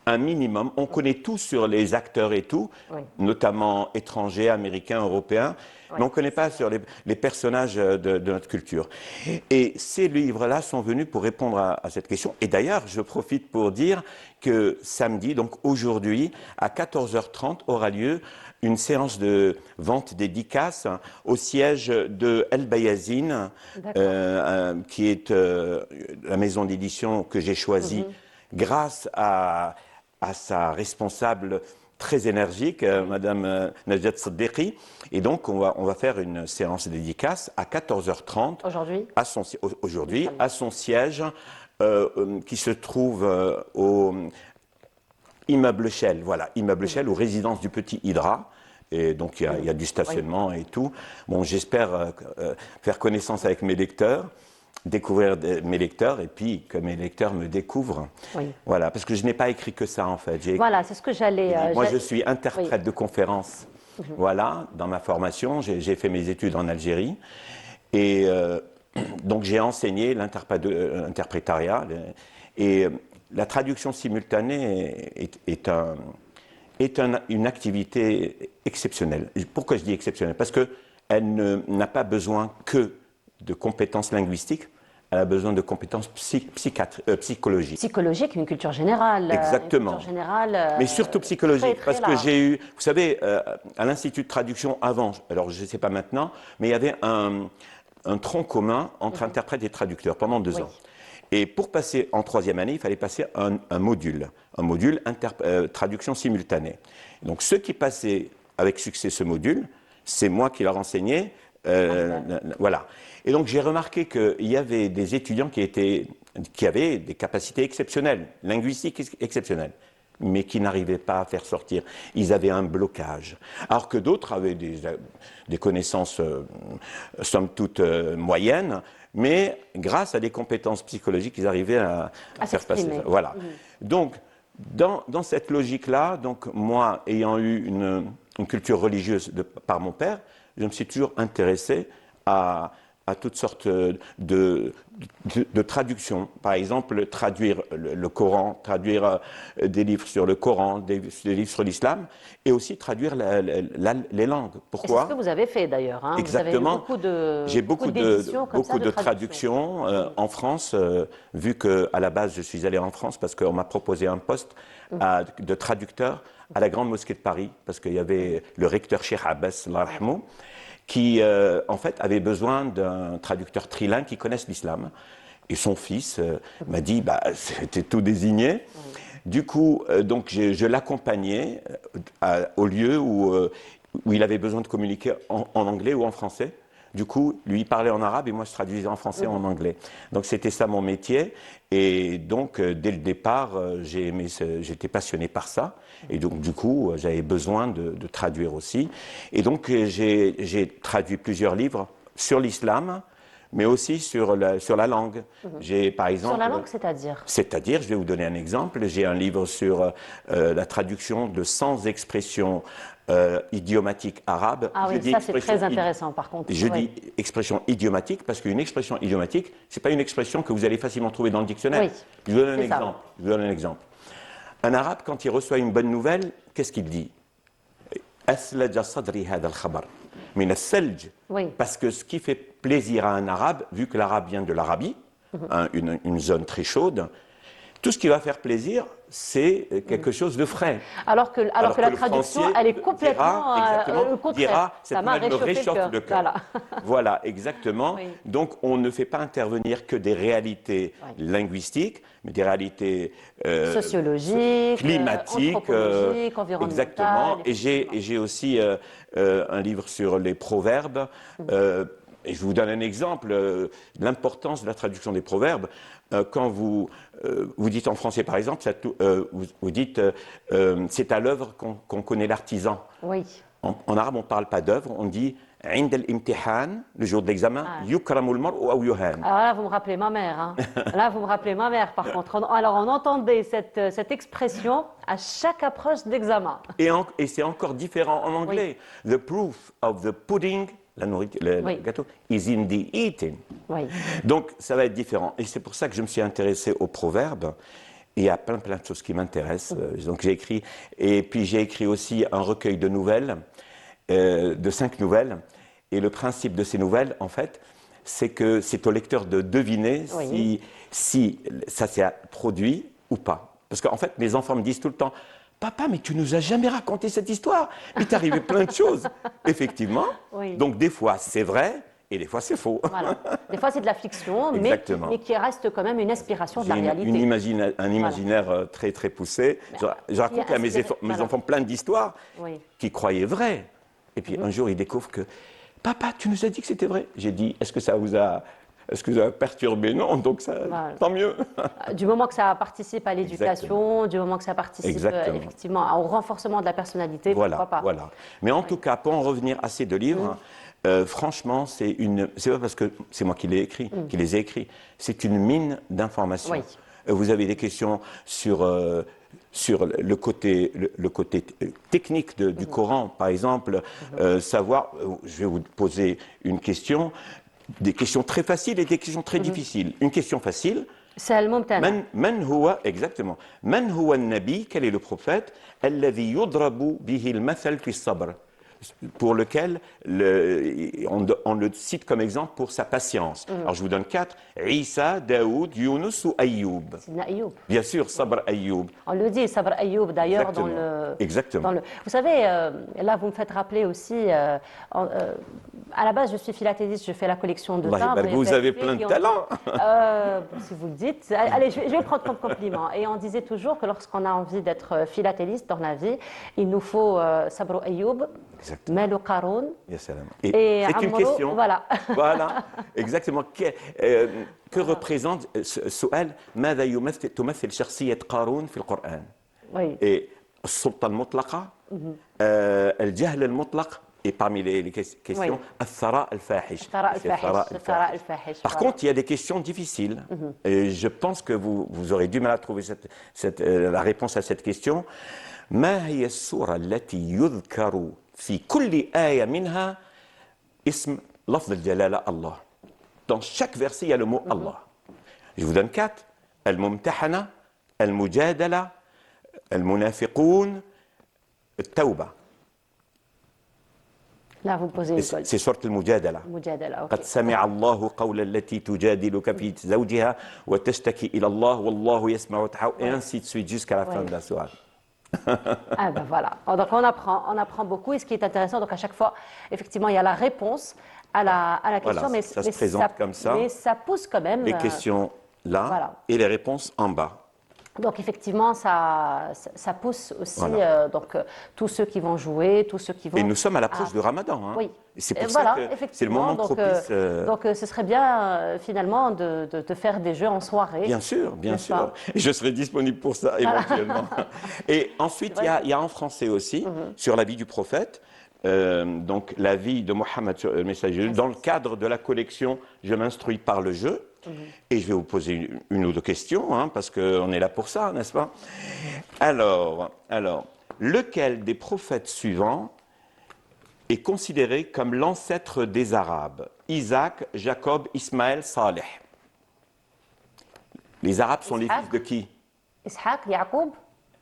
un minimum. On connaît tout sur les acteurs et tout, notamment étrangers, américains, européens, mais on ne connaît pas sur les personnages de notre culture. Et ces livres-là sont venus pour répondre à cette question. Et d'ailleurs, je profite pour dire que samedi, donc aujourd'hui, à 14h30, aura lieu une séance de vente dédicace au siège de El Bayazine, qui est la maison d'édition que j'ai choisie grâce à sa responsable très énergique, Madame Najat Saddeqi. Et donc, on va faire une séance dédicace à 14h30. Aujourd'hui, à son siège, qui se trouve au Immeuble Shell, Immeuble Shell, ou résidence du Petit Hydra. Et donc, il y a du stationnement et tout. Bon, j'espère faire connaissance avec mes lecteurs, découvrir mes lecteurs, et puis que mes lecteurs me découvrent. Voilà, parce que je n'ai pas écrit que ça, en fait. Voilà, c'est ce que j'allais... Moi, je suis interprète de conférences. Voilà, dans ma formation, j'ai fait mes études en Algérie. Et donc, j'ai enseigné l'interprétariat. Et la traduction simultanée est une activité exceptionnelle. Pourquoi je dis exceptionnelle? Parce qu'elle n'a pas besoin que de compétences linguistiques, elle a besoin de compétences psychologiques. Psychologique, une culture générale. Exactement. Une culture générale, mais surtout psychologique, très, parce très que large. j'ai eu, vous savez, à l'Institut de traduction avant, alors je ne sais pas maintenant, mais il y avait un tronc commun entre interprètes et traducteurs pendant 2 Oui. ans. Et pour passer en 3e année, il fallait passer un module traduction simultanée. Donc ceux qui passaient avec succès ce module, c'est moi qui leur enseignais. Voilà. Et donc j'ai remarqué qu'il y avait des étudiants qui avaient des capacités exceptionnelles, linguistiques exceptionnelles, mais qui n'arrivaient pas à faire sortir. Ils avaient un blocage. Alors que d'autres avaient des connaissances, somme toute, moyennes, mais grâce à des compétences psychologiques, ils arrivaient à faire passer ça. Voilà. Donc, dans cette logique-là, donc moi, ayant eu une culture religieuse par mon père, je me suis toujours intéressé à toutes sortes de traductions. Par exemple, traduire le Coran, traduire des livres sur le Coran, des livres sur l'islam, et aussi traduire les langues. Pourquoi? C'est ce que vous avez fait d'ailleurs. Hein. Exactement. J'ai beaucoup de traductions en France, vu qu'à la base, je suis allé en France parce qu'on m'a proposé un poste de traducteur à la Grande Mosquée de Paris, parce qu'il y avait le recteur Cheikh Abbas, Allah yarhamou, qui, en fait, avait besoin d'un traducteur trilingue qui connaisse l'islam. Et son fils m'a dit, c'était tout désigné. Du coup, donc, je l'accompagnais au lieu où il avait besoin de communiquer en anglais ou en français. Du coup, lui, il parlait en arabe et moi, je traduisais en français ou en anglais. Donc, c'était ça mon métier. Et donc, dès le départ, j'étais passionné par ça. Et donc, du coup, j'avais besoin de traduire aussi. Et donc, j'ai traduit plusieurs livres sur l'islam, mais aussi sur la langue. J'ai, par exemple, sur la langue, c'est-à-dire? C'est-à-dire, je vais vous donner un exemple. J'ai un livre sur la traduction de 100 expressions idiomatique arabe. Ah oui, ça c'est très intéressant par contre. Je dis expression idiomatique parce qu'une expression idiomatique, ce n'est pas une expression que vous allez facilement trouver dans le dictionnaire. Oui, je vous donne un exemple. Un arabe, quand il reçoit une bonne nouvelle, qu'est-ce qu'il dit? Aslaja sadri hada al-khabar. Min as-salj. Parce que ce qui fait plaisir à un arabe, vu que l'arabe vient de l'Arabie, une zone très chaude, tout ce qui va faire plaisir, c'est quelque chose de frais. Alors que la traduction, elle est complètement au contraire. Ça m'a réchauffe le cœur. Voilà, exactement. Oui. Donc, on ne fait pas intervenir que des réalités linguistiques, mais des réalités sociologiques, climatiques, anthropologiques, environnementales. Exactement. Et j'ai aussi un livre sur les proverbes. Et je vous donne un exemple, l'importance de la traduction des proverbes. Quand vous dites en français, par exemple, vous dites c'est à l'œuvre qu'on connaît l'artisan. Oui. En arabe, on ne parle pas d'œuvre, on dit عند الامتحان, le jour de l'examen, يكرم المرء أو يهان. Alors là, vous me rappelez ma mère. Hein. Là, vous me rappelez ma mère, par contre. Alors, on entendait cette expression à chaque approche d'examen. Et c'est encore différent en anglais. The proof of the pudding, la nourriture, le gâteau, is in the eating. Oui. Donc, ça va être différent. Et c'est pour ça que je me suis intéressé aux proverbes. Et il y a plein de choses qui m'intéressent. Donc, j'ai écrit. Et puis, j'ai écrit aussi un recueil de nouvelles, de 5 nouvelles. Et le principe de ces nouvelles, en fait, c'est que c'est au lecteur de deviner si ça s'est produit ou pas. Parce qu'en fait, mes enfants me disent tout le temps, papa, mais tu nous as jamais raconté cette histoire. Il t'est arrivé plein de choses. Effectivement. Oui. Donc, des fois, c'est vrai et des fois, c'est faux. Voilà. Des fois, c'est de la fiction, mais qui reste quand même une inspiration de la réalité. Un imaginaire très, très poussé. Je raconte à mes enfants plein d'histoires qui croyaient vraies. Et puis, un jour, ils découvrent que, papa, tu nous as dit que c'était vrai. J'ai dit, est-ce que ça vous a perturbé? Non, donc ça, tant mieux. Du moment que ça participe à l'éducation, du moment que ça participe effectivement au renforcement de la personnalité, pourquoi pas. Voilà. Mais en tout cas, pour en revenir à ces 2 livres, franchement, c'est pas parce que c'est moi qui les ai écrits, c'est une mine d'informations. Oui. Vous avez des questions sur le côté technique du Coran, par exemple, savoir, je vais vous poser une question, des questions très faciles et des questions très difficiles. Une question facile, C'est le mumtana. من هو exactement من هو النبي quel est le prophète الذي يضرب به المثل في الصبر pour lequel on le cite comme exemple pour sa patience. Alors je vous donne 4. Isa, Daoud, Yunus ou Ayoub. Sidna Ayoub. Bien sûr, Sabr Ayoub. On le dit, Sabr Ayoub, d'ailleurs, dans le... Exactement. Vous savez, là, vous me faites rappeler aussi... à la base, je suis philatéliste, je fais la collection de timbres. Vous avez plein de talent. Si vous le dites. Allez, je vais le prendre comme compliment. Et on disait toujours que lorsqu'on a envie d'être philatéliste dans la vie, il nous faut Sabr Ayoub, Melo Qaroun. Et c'est une Amro, question. Voilà. Voilà, exactement. Que représente ce سؤال ماذا تمثل شخصية قارون في القرآن؟ Oui. Et السلطة المطلقة, الجهل المطلق, et parmi les questions, الثراء الفاحش. الثراء الفاحش. Par contre, il y a des questions difficiles. Et je pense que vous aurez du mal à trouver la réponse à cette question. ما هي السورة التي يذكر في كل آية منها اسم لفظ الجلالة الله. Dans chaque verset, il y a le mot Allah. Je vous donne 4. الممتحنة, المجادلة, المنافقون, التوبة. Là, vous posez une colle. C'est sorte المجادلة. Mujadala, ok. قد سمع الله قول التي تجادلك في زوجها وتشتكي إلى الله والله يسمع تحاور, et ainsi de suite jusqu'à la fin de la soirée. Ah ben voilà. Donc on apprend beaucoup. Et ce qui est intéressant, donc à chaque fois, effectivement, il y a la réponse à la question, Voilà, ça se présente comme ça. Mais ça pousse quand même. Les questions là voilà. et les réponses en bas. Donc effectivement, ça pousse aussi tous ceux qui vont jouer, tous ceux qui vont... Et nous sommes à l'approche du Ramadan. Hein. Oui. C'est pour ça que c'est le moment propice. Donc ce serait bien finalement de faire des jeux en soirée. Bien sûr, bien sûr. Et je serai disponible pour ça éventuellement. Et ensuite, il y a en français aussi, sur la vie du prophète. Donc la vie de Mohammed, le messager, dans le cadre de la collection Je m'instruis par le jeu. Et je vais vous poser une ou deux questions, hein, parce qu'on est là pour ça, n'est-ce pas? Alors, lequel des prophètes suivants est considéré comme l'ancêtre des Arabes? Isaac, Jacob, Ismaël, Saleh. Les Arabes sont les fils de qui? Ishaq, Yacoub.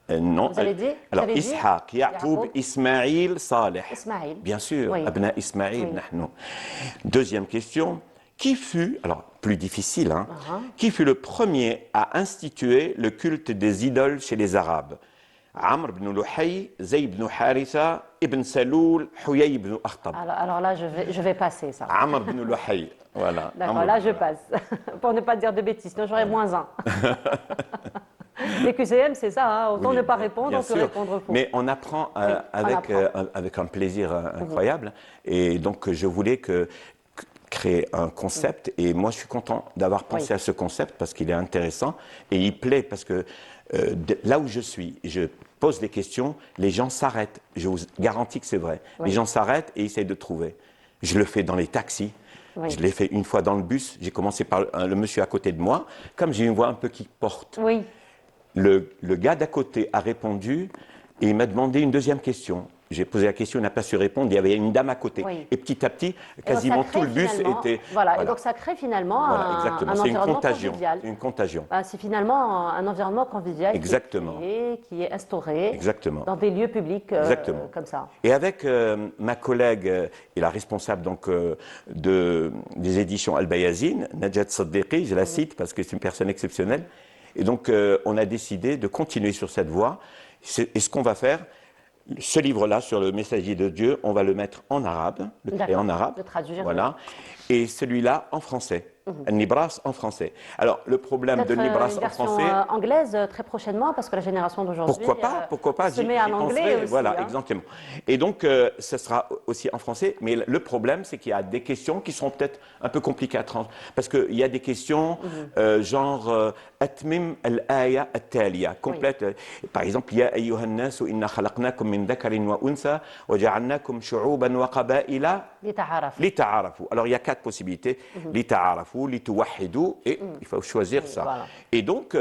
Non. Vous avez dit? Alors, Ishaq, Yacoub, Ismaïl, Saleh. Ismaïl. Bien sûr, Oui. Abna Ismaïl, Oui. nahnu. Deuxième question. Qui fut, alors plus difficile, hein, qui fut le premier à instituer le culte des idoles chez les Arabes? Amr ibn Luhay, Zayd ibn Haritha, Ibn Saloul, Huyay ibn Akhtab. Alors là, je vais passer ça. Amr ibn Luhay, voilà. D'accord, là je passe. Pour ne pas dire de bêtises, sinon j'aurais -1. Les QCM, c'est ça, hein. Autant ne pas répondre, bien on peut sûr. répondre faux. Mais on apprend avec un plaisir incroyable. Et donc, je voulais créer un concept. Et moi, je suis content d'avoir pensé à ce concept parce qu'il est intéressant. Et il plaît parce que là où je suis, je pose des questions, les gens s'arrêtent. Je vous garantis que c'est vrai. Les gens s'arrêtent et essayent de trouver. Je le fais dans les taxis. Oui. Je l'ai fait une fois dans le bus. J'ai commencé par le monsieur à côté de moi. Comme j'ai une voix un peu qui porte. Oui. Le gars d'à côté a répondu et il m'a demandé une deuxième question. J'ai posé la question, il n'a pas su répondre. Il y avait une dame à côté. Oui. Et petit à petit, quasiment tout le bus était... Voilà, et donc ça crée finalement Voilà, exactement. un C'est une environnement contagion. convivial. C'est une contagion. C'est finalement un environnement convivial Exactement. qui est instauré Exactement. dans des lieux publics Exactement. comme ça. Et avec ma collègue et la responsable donc, des éditions Al-Bayazine, Najat Saddiqi, je la cite parce que c'est une personne exceptionnelle. Et donc, on a décidé de continuer sur cette voie. Et ce qu'on va faire, ce livre-là sur le messager de Dieu, on va le mettre en arabe, le créer en arabe. Le traduire. Voilà. Et celui-là en français. Nibras en français. Alors, le problème de Peut-être Nibras une en version français. anglaise très prochainement, parce que la génération d'aujourd'hui. Pourquoi pas se j'y met en penserai, anglais aussi. Voilà, hein. exactement. Et donc, ce sera aussi en français. Mais le problème, c'est qu'il y a des questions qui sont peut-être un peu compliquées à trancher. Parce qu'il y a des questions genre Atmim al-aya at-taliya, complète. Par exemple, Ya ayyuhan nasu inna khalaqnakum min dhakarin wa untha wa ja'alnakum shu'uban wa qaba'ila Lita'arafu. lita'arafu. Alors, il y a 4 possibilités. Lita'arafu. ta'arafu li tuwahhidu, et il faut choisir ça. Voilà. Et donc,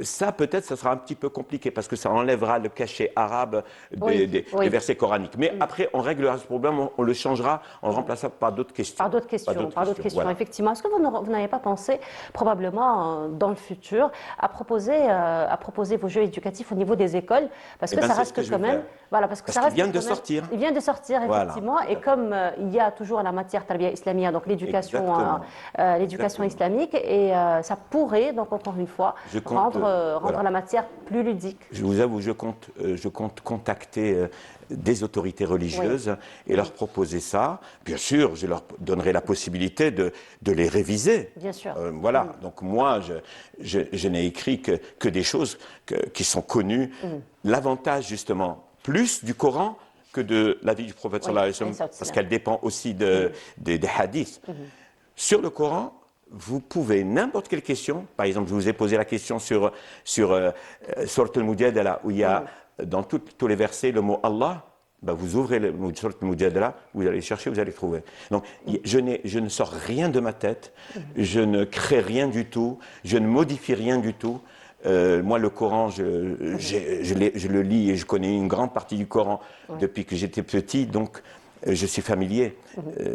ça, peut-être, ça sera un petit peu compliqué parce que ça enlèvera le cachet arabe des versets coraniques. Mais après, on réglera ce problème, on le changera, on le remplacera par d'autres questions. Par d'autres questions, voilà. effectivement. Est-ce que vous n'avez pas pensé, probablement dans le futur, à proposer vos jeux éducatifs au niveau des écoles? Parce que ça reste quand même. Voilà, parce que ça reste. Il vient de sortir. Il vient de sortir, effectivement. Voilà. Et comme il y a toujours la matière Tarbiya Islamia, donc l'éducation islamique, et ça pourrait, donc encore une fois, rendre la matière plus ludique. Je vous avoue, je compte contacter des autorités religieuses et leur proposer ça. Bien sûr, je leur donnerai la possibilité de les réviser. Bien sûr. Voilà. Donc moi, je n'ai écrit que des choses qui sont connues. L'avantage, justement, plus du Coran que de la vie du prophète sallallahu alayhi wa sallam, parce qu'elle dépend aussi des hadiths. Sur le Coran, vous pouvez, n'importe quelle question, par exemple, je vous ai posé la question sur Surat al-Mujadala, où il y a dans tous les versets le mot Allah, ben vous ouvrez le mot Surat al-Mujadala, vous allez chercher, vous allez trouver. Donc, je ne sors rien de ma tête, je ne crée rien du tout, je ne modifie rien du tout. Moi, le Coran, je le lis et je connais une grande partie du Coran depuis que j'étais petit, donc je suis familier.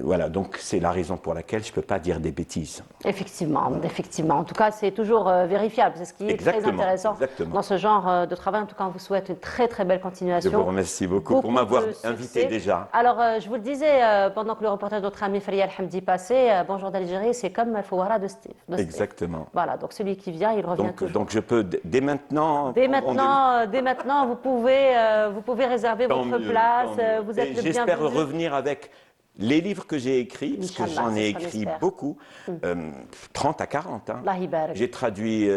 Voilà, donc c'est la raison pour laquelle je ne peux pas dire des bêtises. Effectivement. En tout cas, c'est toujours vérifiable. C'est ce qui est très intéressant dans ce genre de travail. En tout cas, on vous souhaite une très très belle continuation. Je vous remercie beaucoup pour m'avoir invité déjà. Alors, je vous le disais pendant que le reportage de notre ami Faria Al-Hamdi passait, Bonjour d'Algérie, c'est comme Fouara de Steve. Exactement. Voilà, donc celui qui vient, il revient toujours. Donc je peux, dès maintenant... Dès maintenant, vous pouvez réserver votre place. Vous êtes le bienvenu. J'espère revenir avec les livres que j'ai écrits, parce que j'en ai écrit beaucoup, 30 à 40. Hein. J'ai traduit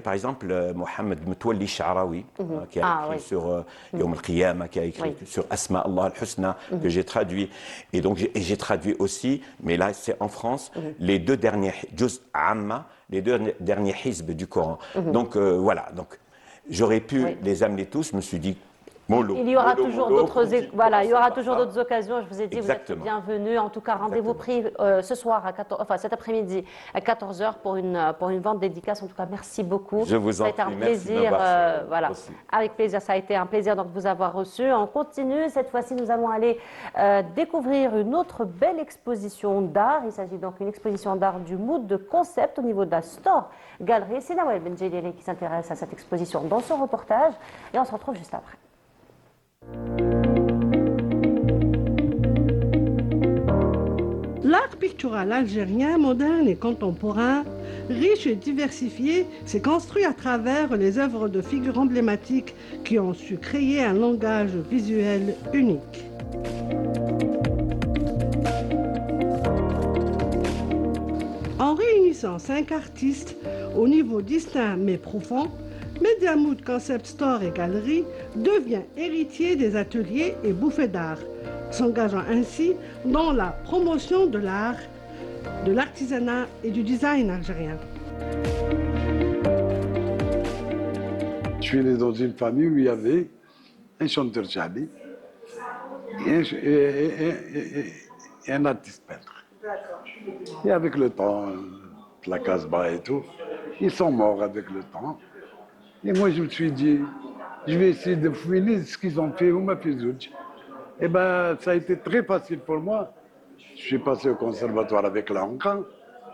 par exemple Mohamed Mtouali Sha'rawi, qui a écrit sur Yom al-Qiyamah, qui a écrit sur Asma Allah al-Husna, que j'ai traduit. Et donc j'ai traduit aussi, mais là c'est en France, les deux derniers Juz Amma, les deux derniers hizb du Coran. Donc voilà, donc j'aurais pu les amener tous, je me suis dit, il y aura toujours d'autres occasions. Je vous ai dit, vous êtes bienvenus. En tout cas, rendez-vous pris ce soir, cet après-midi à 14h pour une vente dédicace. En tout cas, merci beaucoup. Je vous en prie. Ça a été un plaisir. Avec plaisir. Ça a été un plaisir de vous avoir reçu. On continue. Cette fois-ci, nous allons aller découvrir une autre belle exposition d'art. Il s'agit donc d'une exposition d'art du mood de concept au niveau de la Store Galerie. C'est Nawel Benjelili qui s'intéresse à cette exposition dans son reportage. Et on se retrouve juste après. L'art pictural algérien, moderne et contemporain, riche et diversifié, s'est construit à travers les œuvres de figures emblématiques qui ont su créer un langage visuel unique. En réunissant 5 artistes au niveau distinct mais profond, Media Mood Concept Store et Galerie devient héritier des ateliers et bouffées d'art, s'engageant ainsi dans la promotion de l'art, de l'artisanat et du design algérien. Je suis né dans une famille où il y avait un chanteur tchabi et un artiste peintre. Et avec le temps, la Casbah et tout, ils sont morts avec le temps. Et moi, je me suis dit, je vais essayer de fouiner ce qu'ils ont fait au Mafizouj. Et bien, ça a été très facile pour moi. Je suis passé au conservatoire avec l'Ancan.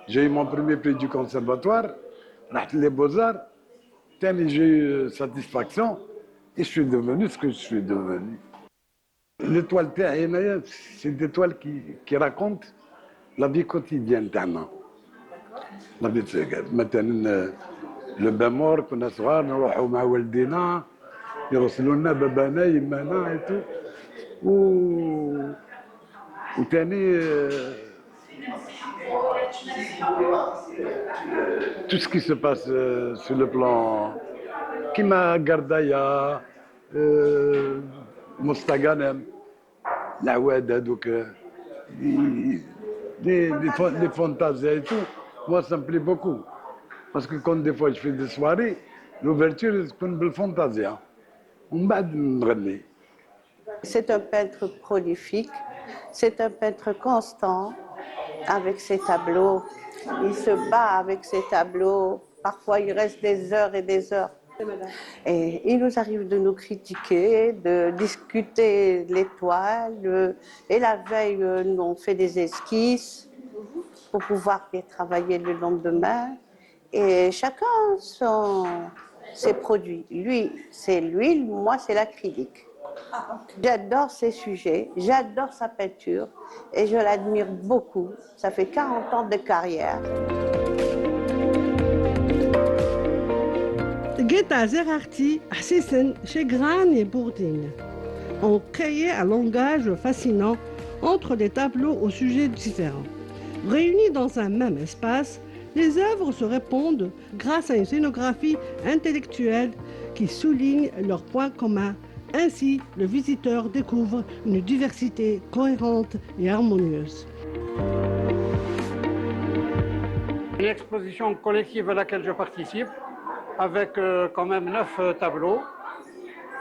J'ai eu mon premier prix du conservatoire, les Beaux-Arts. J'ai eu satisfaction et je suis devenu ce que je suis devenu. Les toiles, c'est des toiles qui racontent la vie quotidienne d'un an. La vie de le bain mort, كنا صغار نروحوا مع والدينا يغسلوا لنا بابانا يمانا et tout. وثاني tout ce qui se passe sur le plan كيما قردايا مستغانم العواد هذوك les fantaisies et tout, moi ça me plaît beaucoup. Parce que quand des fois je fais des soirées, l'ouverture c'est comme le fantasia. C'est un peintre prolifique, c'est un peintre constant avec ses tableaux Il se bat avec ses tableaux. Parfois, il reste des heures et des heures. Et il nous arrive de nous critiquer, de discuter de l'étoile. Et la veille, nous, on fait des esquisses pour pouvoir les travailler le lendemain. Et chacun ses produits. Lui, c'est l'huile, moi, c'est l'acrylique. J'adore ses sujets, j'adore sa peinture et je l'admire beaucoup. Ça fait 40 ans de carrière. Guetta Zerarti, Assisen, Chegran et Bourdine ont créé un langage fascinant entre des tableaux aux sujets différents. Réunis dans un même espace, les œuvres se répondent grâce à une scénographie intellectuelle qui souligne leurs points communs. Ainsi, le visiteur découvre une diversité cohérente et harmonieuse. Une exposition collective à laquelle je participe, avec quand même 9 tableaux,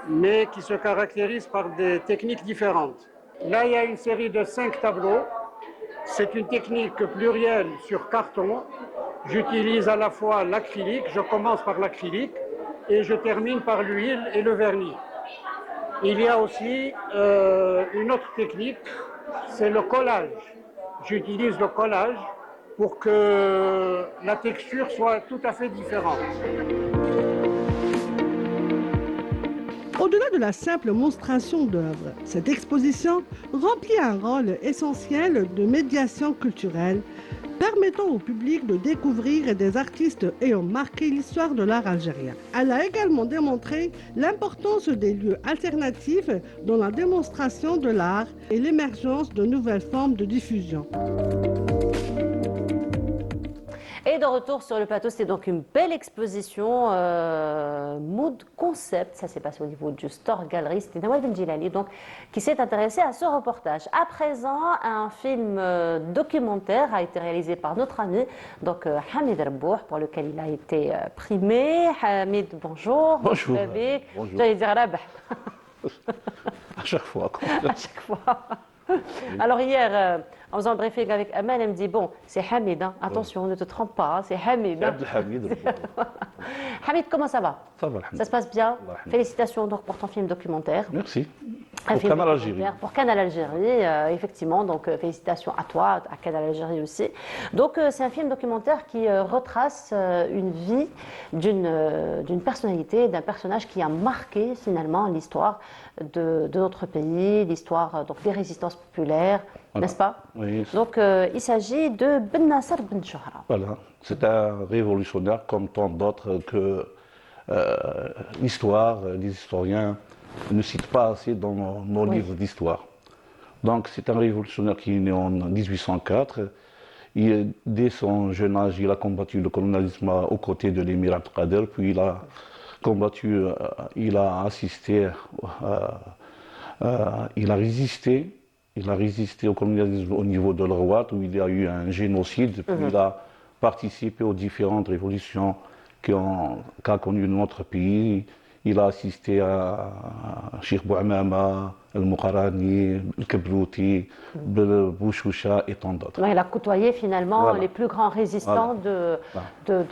mais qui se caractérisent par des techniques différentes. Là, il y a une série de 5 tableaux. C'est une technique plurielle sur carton. J'utilise à la fois l'acrylique, je commence par l'acrylique, et je termine par l'huile et le vernis. Il y a aussi une autre technique, c'est le collage. J'utilise le collage pour que la texture soit tout à fait différente. Au-delà de la simple monstration d'œuvres, cette exposition remplit un rôle essentiel de médiation culturelle, permettant au public de découvrir des artistes ayant marqué l'histoire de l'art algérien. Elle a également démontré l'importance des lieux alternatifs dans la démonstration de l'art et l'émergence de nouvelles formes de diffusion. Et de retour sur le plateau, c'est donc une belle exposition Mood Concept. Ça s'est passé au niveau du Store Gallery. C'était Nawal Benjilali donc, qui s'est intéressé à ce reportage. À présent, un film documentaire a été réalisé par notre ami donc, Hamid Rabouh, pour lequel il a été primé. Hamid, bonjour. Bonjour. Bonjour. J'allais dire Rabah. À chaque fois. À chaque fois. Alors hier, en faisant le briefing avec Amal, elle me dit, bon, c'est Hamid, hein. Attention, ne te trompe pas, hein, c'est Hamid. Hein. Hamid. Hamid, comment ça va? Ça va, ça se passe bien. Félicitations donc pour ton film documentaire. Merci. Pour Canal Algérie. Pour Canal Algérie, effectivement, donc félicitations à toi, à Canal Algérie aussi. Donc c'est un film documentaire qui retrace une vie d'une personnalité, d'un personnage qui a marqué finalement l'histoire de notre pays, l'histoire donc des résistances populaires, voilà. N'est-ce pas? Oui. Donc il s'agit de Ben Nasser Ben Chouhra. Voilà, c'est un révolutionnaire comme tant d'autres que l'histoire, les historiens ne citent pas assez dans nos livres d'histoire. Donc c'est un révolutionnaire qui est né en 1804. Dès son jeune âge, il a combattu le colonialisme aux côtés de l'émir Abdelkader, puis il a combattu, il a assisté, il a résisté au colonialisme au niveau de l'Arwat, où il y a eu un génocide, puis il a participé aux différentes révolutions qu'a connues notre pays. Il a assisté à Cheikh Bouamama, Al-Moukarani, Al-Kabrouti, Bouchoucha et tant d'autres. Ouais, il a côtoyé finalement les plus grands résistants de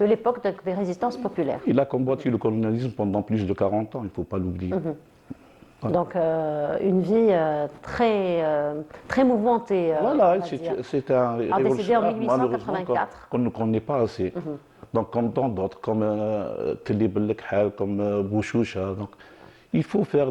l'époque des résistances populaires. Il a combattu le colonialisme pendant plus de 40 ans, il ne faut pas l'oublier. Voilà. Donc une vie très mouvementée. Voilà, c'est un décédé en malheureusement 1884. qu'on ne connaît pas assez. Donc comme tant d'autres, comme Telib El-Lekhal, comme Bouchoucha. Donc il faut faire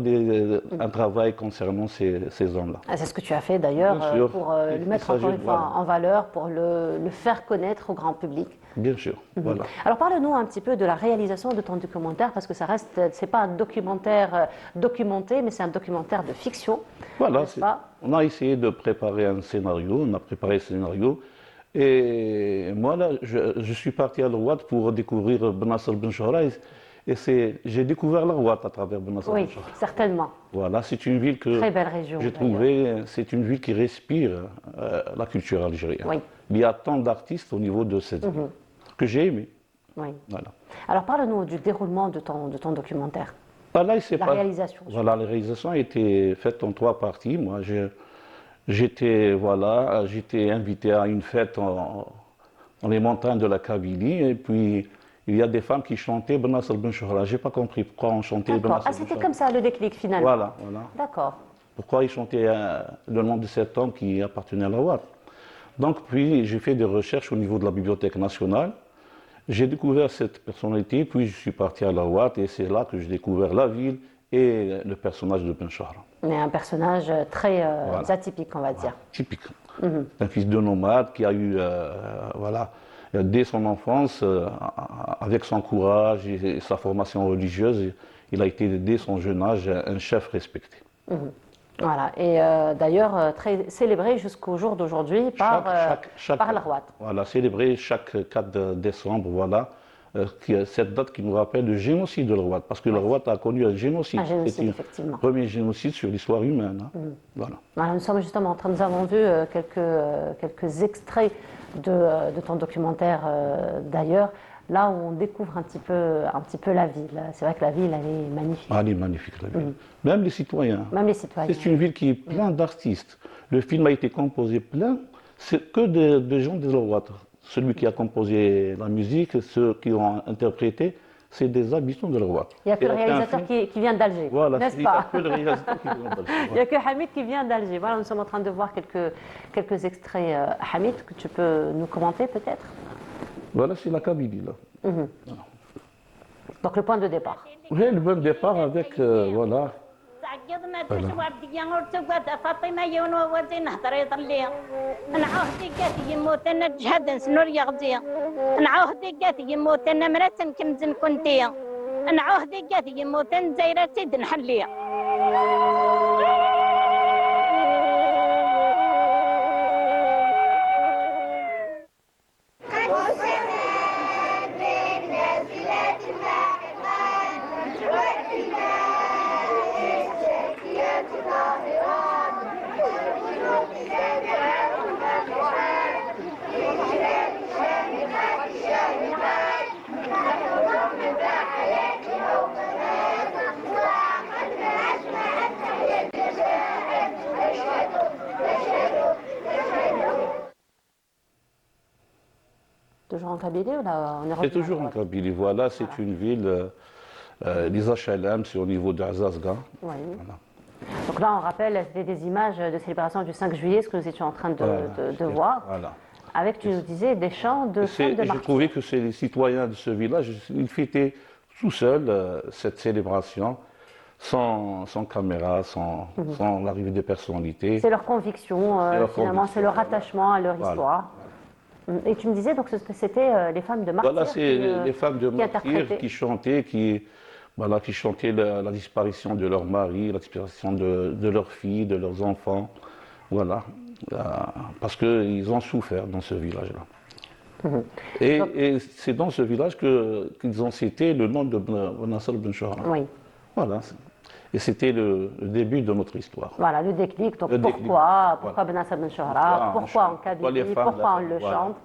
un travail concernant ces hommes-là. Ah, c'est ce que tu as fait d'ailleurs pour le mettre encore une fois en valeur, pour le faire connaître au grand public. Bien sûr, voilà. Alors parle-nous un petit peu de la réalisation de ton documentaire, parce que ça reste, c'est pas un documentaire documenté, mais c'est un documentaire de fiction. Voilà, on a essayé de préparer un scénario, on a préparé ce scénario, et moi là, je suis parti à l'Arwat pour découvrir Ben Nasser Ben Chouhra, et j'ai découvert l'Arwat à travers Ben Nasser Ben Chouhra. Oui, certainement. Voilà, c'est une ville que très belle région. J'ai trouvé, c'est une ville qui respire la culture algérienne. Oui. Il y a tant d'artistes au niveau de cette ville que j'ai aimé. Oui. Voilà. Alors parle-nous du déroulement de ton documentaire. Réalisation. Voilà, la réalisation a été faite en 3 parties. Moi, j'étais invité à une fête dans les montagnes de la Kabylie, et puis il y a des femmes qui chantaient Ben Nasser Ben Chouhra. Je n'ai pas compris pourquoi on chantait Ben D'accord. Nasser Ah, Ben c'était Chouhra. comme ça le déclic finalement. Voilà. D'accord. Pourquoi ils chantaient le nom de cet homme qui appartenait à la Ouad. Donc, puis j'ai fait des recherches au niveau de la Bibliothèque nationale. J'ai découvert cette personnalité, puis je suis parti à la Ouad, et c'est là que j'ai découvert la ville et le personnage de Ben Chouhra. Mais un personnage très Voilà. atypique, on va dire. Typique. Un fils de nomade qui a eu, dès son enfance, avec son courage et sa formation religieuse, il a été dès son jeune âge un chef respecté. Voilà, et d'ailleurs très célébré jusqu'au jour d'aujourd'hui par la Rouat. Voilà, célébré chaque 4 décembre, voilà, cette date qui nous rappelle le génocide de la Rouat, parce que la Rouat a connu un génocide. Un génocide, C'était effectivement. le premier génocide sur l'histoire humaine. Voilà. Voilà, nous sommes justement en train, nous avons vu quelques extraits de ton documentaire d'ailleurs, là où on découvre un petit peu la ville. C'est vrai que la ville, elle est magnifique. Ah, elle est magnifique, la ville. Même les citoyens. Même les citoyens. C'est une ville qui est pleine d'artistes. Le film a été composé plein, c'est que de gens des Rouat. Celui qui a composé la musique, ceux qui ont interprété, c'est des habitants de Rouat. Il n'y a que le réalisateur qui vient d'Alger, voilà, n'est-ce il n'y a pas? que le réalisateur qui vient d'Alger. Il n'y a que Hamid qui vient d'Alger. Voilà, nous sommes en train de voir quelques extraits. Hamid, que tu peux nous commenter peut-être? Voilà, c'est la Kabylie, là. Voilà. Donc le point de départ. Oui, le point de départ avec, voilà. تعقدنا تسوى بديان ورتقد فاطمة يون ووزينه طريق اللي نعوه دقاتي يموت أنا جهد سنور يغزي نعوه دقاتي يموت أنا مرسن كمزن كنتي نعوه دقاتي يموت أنا زيرة سيد نحلي Toujours en Kabylie ou là on est C'est revenu toujours en Kabylie. Voilà, c'est une ville, les HLM, c'est au niveau d'Azazga. Oui. Voilà. Donc là, on rappelle, c'était des images de célébration du 5 juillet, ce que nous étions en train de voir. Voilà. Avec, tu nous disais, des chants de fêtes de J'ai martyrs. trouvé que c'est les citoyens de ce village, ils fêtaient tout seuls cette célébration, sans caméra, sans l'arrivée des personnalités. C'est leur conviction, finalement, c'est leur attachement à leur histoire. Et tu me disais donc que c'était les femmes de martyrs Voilà, c'est les femmes de martyrs interprétaient. qui chantaient, qui chantaient la disparition de leur mari, la disparition de leurs filles, de leurs enfants. Voilà. Parce qu'ils ont souffert dans ce village-là. Et c'est dans ce village qu'ils ont cité le nom de Ben Nasser Ben Chouhra. Oui. Voilà. Et c'était le début de notre histoire. Voilà, le déclic. Donc Le déclic. pourquoi Voilà. Ben Nasser Ben Chouhra, pourquoi en Kabylie, femmes, pourquoi on le voilà. chante.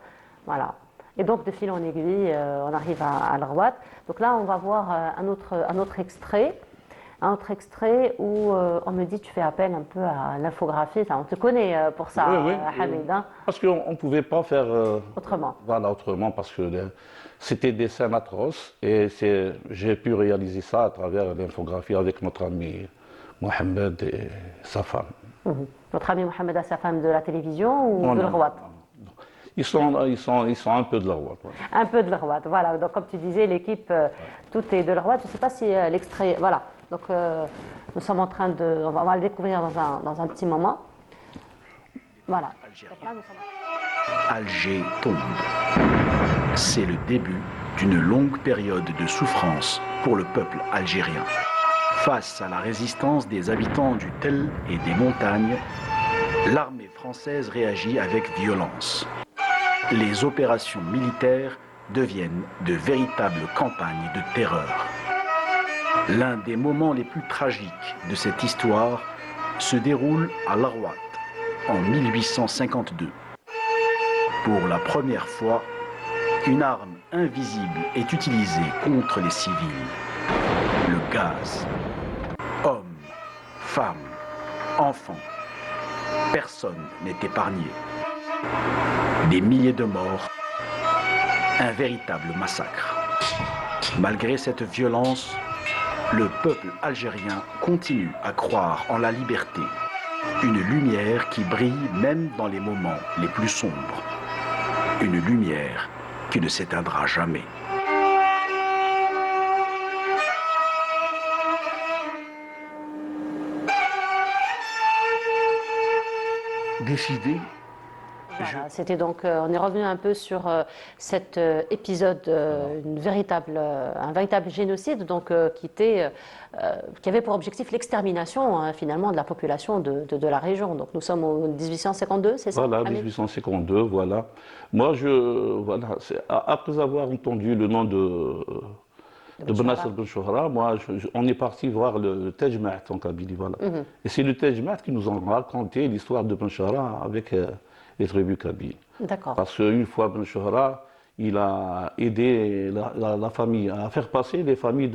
Voilà. Et donc, de fil en aiguille, on arrive à Rouat. Donc là, on va voir un autre extrait. Un autre extrait où on me dit tu fais appel un peu à l'infographie. On te connaît pour ça, Hamid. Hein. Parce qu'on ne pouvait pas faire autrement. Voilà, autrement, parce que c'était des scènes atroces. Et j'ai pu réaliser ça à travers l'infographie avec notre ami Mohamed et sa femme. Votre ami Mohamed et sa femme de la télévision ou de Rouat? Ils sont un peu de la Rouat. Voilà. Un peu de Rouat, voilà. Donc, comme tu disais, l'équipe, tout est de la Rouat. Je ne sais pas si l'extrait. Voilà. Donc, nous sommes en train de. On va le découvrir dans un petit moment. Voilà. Donc là, nous sommes... Alger tombe. C'est le début d'une longue période de souffrance pour le peuple algérien. Face à la résistance des habitants du Tel et des montagnes, l'armée française réagit avec violence. Les opérations militaires deviennent de véritables campagnes de terreur. L'un des moments les plus tragiques de cette histoire se déroule à Rouat en 1852. Pour la première fois, une arme invisible est utilisée contre les civils. Le gaz. Hommes, femmes, enfants. Personne n'est épargné. Des milliers de morts Un véritable massacre. Malgré cette violence, le peuple algérien continue à croire en la liberté. Une lumière qui brille même dans les moments les plus sombres. Une lumière qui ne s'éteindra jamais. Décidé. Voilà, c'était donc, on est revenu un peu sur cet épisode, un véritable génocide donc, qui avait pour objectif l'extermination finalement de la population de la région. Donc nous sommes en 1852, c'est ça? Voilà, 1852, voilà. Moi, après avoir entendu le nom de Benasser Ben Chouhra, on est parti voir le Tej Maat en Kabylie. Voilà. Et c'est le Tej Maat qui nous a raconté l'histoire de Ben Chouhra avec les tribus kabyles. D'accord. Parce qu'une fois Ben Chouhra, il a aidé la famille à faire passer les familles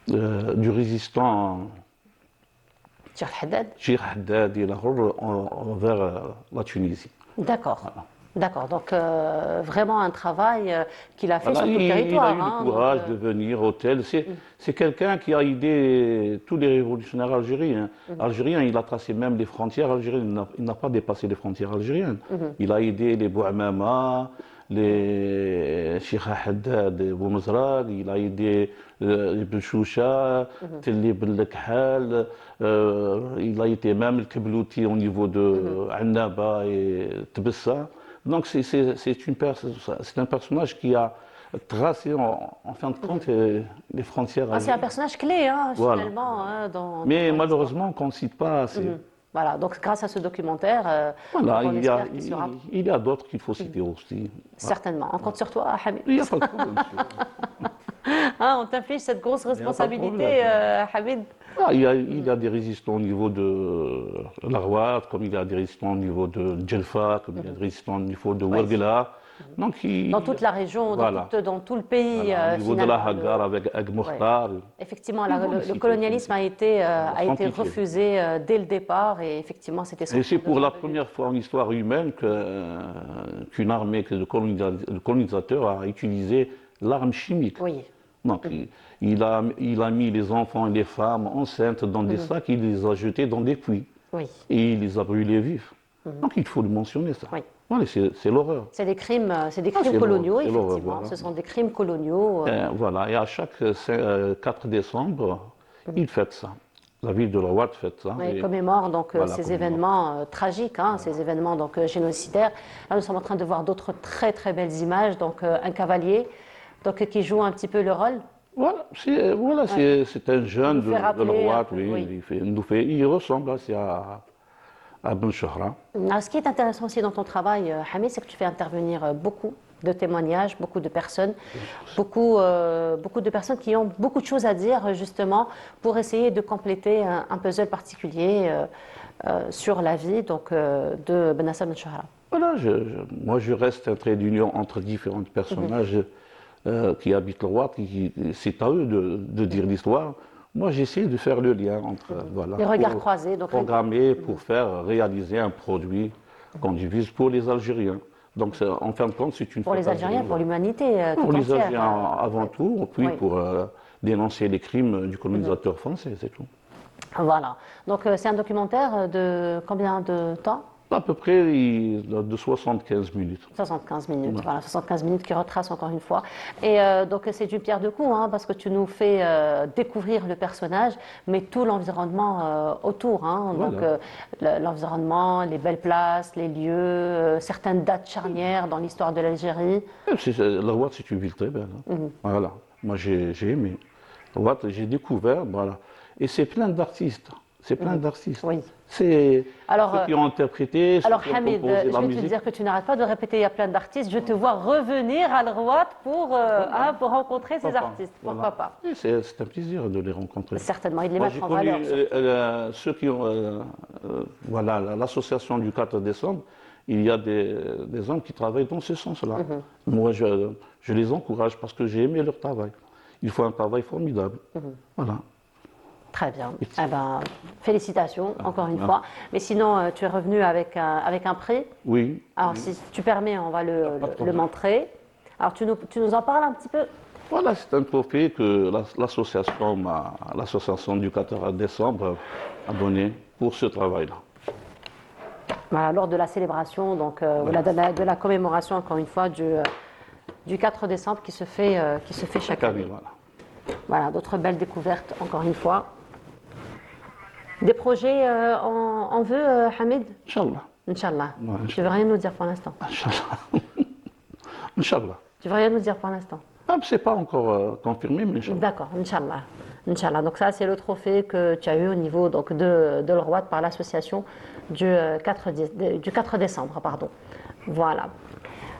du résistant Cheikh Haddad et Lahore vers la Tunisie. D'accord. Voilà. D'accord, donc vraiment un travail qu'il a fait sur tout le territoire. Il a eu le courage de venir au tel. C'est quelqu'un qui a aidé tous les révolutionnaires algériens. Il a tracé même les frontières algériennes. Il n'a pas dépassé les frontières algériennes. Il a aidé les Bouamama, les Cheikh Haddad et Boumezrag, il a aidé Ibn Choucha, Telli Ben Lekhal, il a aidé même le Keblouti au niveau de Annaba et Tbessa. Donc c'est un personnage qui a tracé en fin de compte les frontières. C'est un personnage clé voilà. finalement. Mais malheureusement qu'on ne cite pas assez. Voilà, donc grâce à ce documentaire, voilà, sera... il y a d'autres qu'il faut citer aussi. Certainement. On compte sur toi, Hamid. Il n'y a pas de problème. On t'inflige cette grosse responsabilité, Hamid. Il y a des résistants au niveau de l'Arwat, comme il y a des résistants au niveau de Djelfa, comme il y a des résistants au niveau de Ouerguela. Dans toute la région, voilà. dans tout le pays. Voilà, au niveau de la Hagar avec Ag Mokhtar. Effectivement, le colonialisme a été refusé dès le départ et effectivement c'était ça. Et c'est pour la première fois en histoire humaine qu'une armée de colonisateurs a utilisé l'arme chimique. Oui. Donc il a mis les enfants et les femmes enceintes dans des sacs, il les a jetés dans des puits. Oui. Et il les a brûlés vifs. Donc il faut le mentionner ça. Oui. Voilà, c'est l'horreur. C'est des crimes coloniaux, effectivement. Voilà. Ce sont des crimes coloniaux. Voilà, et à chaque 4 décembre, ils fêtent ça. La ville de Rawat fête ça. Oui, commémore donc ces événements tragiques, ces événements donc génocidaires. Là, nous sommes en train de voir d'autres très très belles images. Donc un cavalier, donc qui joue un petit peu le rôle. Voilà, c'est un jeune de Rawat, il ressemble à Ben Chouhra. Ce qui est intéressant aussi dans ton travail, Hamid, c'est que tu fais intervenir beaucoup de témoignages, beaucoup de personnes, beaucoup de personnes qui ont beaucoup de choses à dire justement pour essayer de compléter un puzzle particulier sur la vie donc, de Benasser Ben Chouhra. Voilà, moi je reste un trait d'union entre différents personnages qui habitent le roi, c'est à eux de dire l'histoire. Moi, j'essaie de faire le lien entre les regards croisés, donc programmer pour faire réaliser un produit qu'on divise pour les Algériens. Donc, en fin de compte, c'est une pour les Algériens, pour l'humanité pour les Algériens avant tout, puis pour dénoncer les crimes du colonisateur français, c'est tout. Voilà. Donc, c'est un documentaire de combien de temps? À peu près de 75 minutes. 75 minutes, voilà, 75 minutes qui retracent encore une fois. Et donc c'est d'une pierre deux coups, parce que tu nous fais découvrir le personnage, mais tout l'environnement autour. Voilà. Donc l'environnement, les belles places, les lieux, certaines dates charnières dans l'histoire de l'Algérie. La Rawat, c'est une ville très belle. Voilà. Moi, j'ai aimé. La Rawat, j'ai découvert, voilà. Et c'est plein d'artistes. C'est plein d'artistes. Oui. C'est ceux qui ont interprété, ceux alors, qui ont Hamid, composé je la vais musique. te dire que tu n'arrêtes pas de répéter, il y a plein d'artistes. Je te vois revenir à l'Rouat pour rencontrer ces artistes. Pourquoi pas? C'est un plaisir de les rencontrer. Certainement, il les Moi, met en valeur. j'ai connu ceux qui ont, voilà, l'association du 4 décembre, il y a des hommes qui travaillent dans ce sens-là. Moi, je les encourage parce que j'ai aimé leur travail. Ils font un travail formidable. Voilà. Très bien. Eh ben, félicitations, encore une fois. Mais sinon, tu es revenu avec un prix. Oui. Alors, si tu permets, on va le montrer. Alors, tu nous en parles un petit peu? Voilà, c'est un trophée que l'association du 14 décembre a donné pour ce travail-là. Voilà, lors de la célébration, donc, de la commémoration, encore une fois, du 4 décembre qui se fait chaque année. Voilà. Voilà, d'autres belles découvertes, encore une fois. Des projets en vue, Hamid? Inch'Allah. Inch'Allah. Ouais, Tu veux rien nous dire pour l'instant? Inch'Allah. Inch'Allah. Tu veux rien nous dire pour l'instant? C'est pas encore confirmé, mais Inch'Allah. D'accord, Inch'Allah. Inch'Allah. Donc ça, c'est le trophée que tu as eu au niveau donc, de l'Orwat par l'association du 4 décembre. Pardon. Voilà.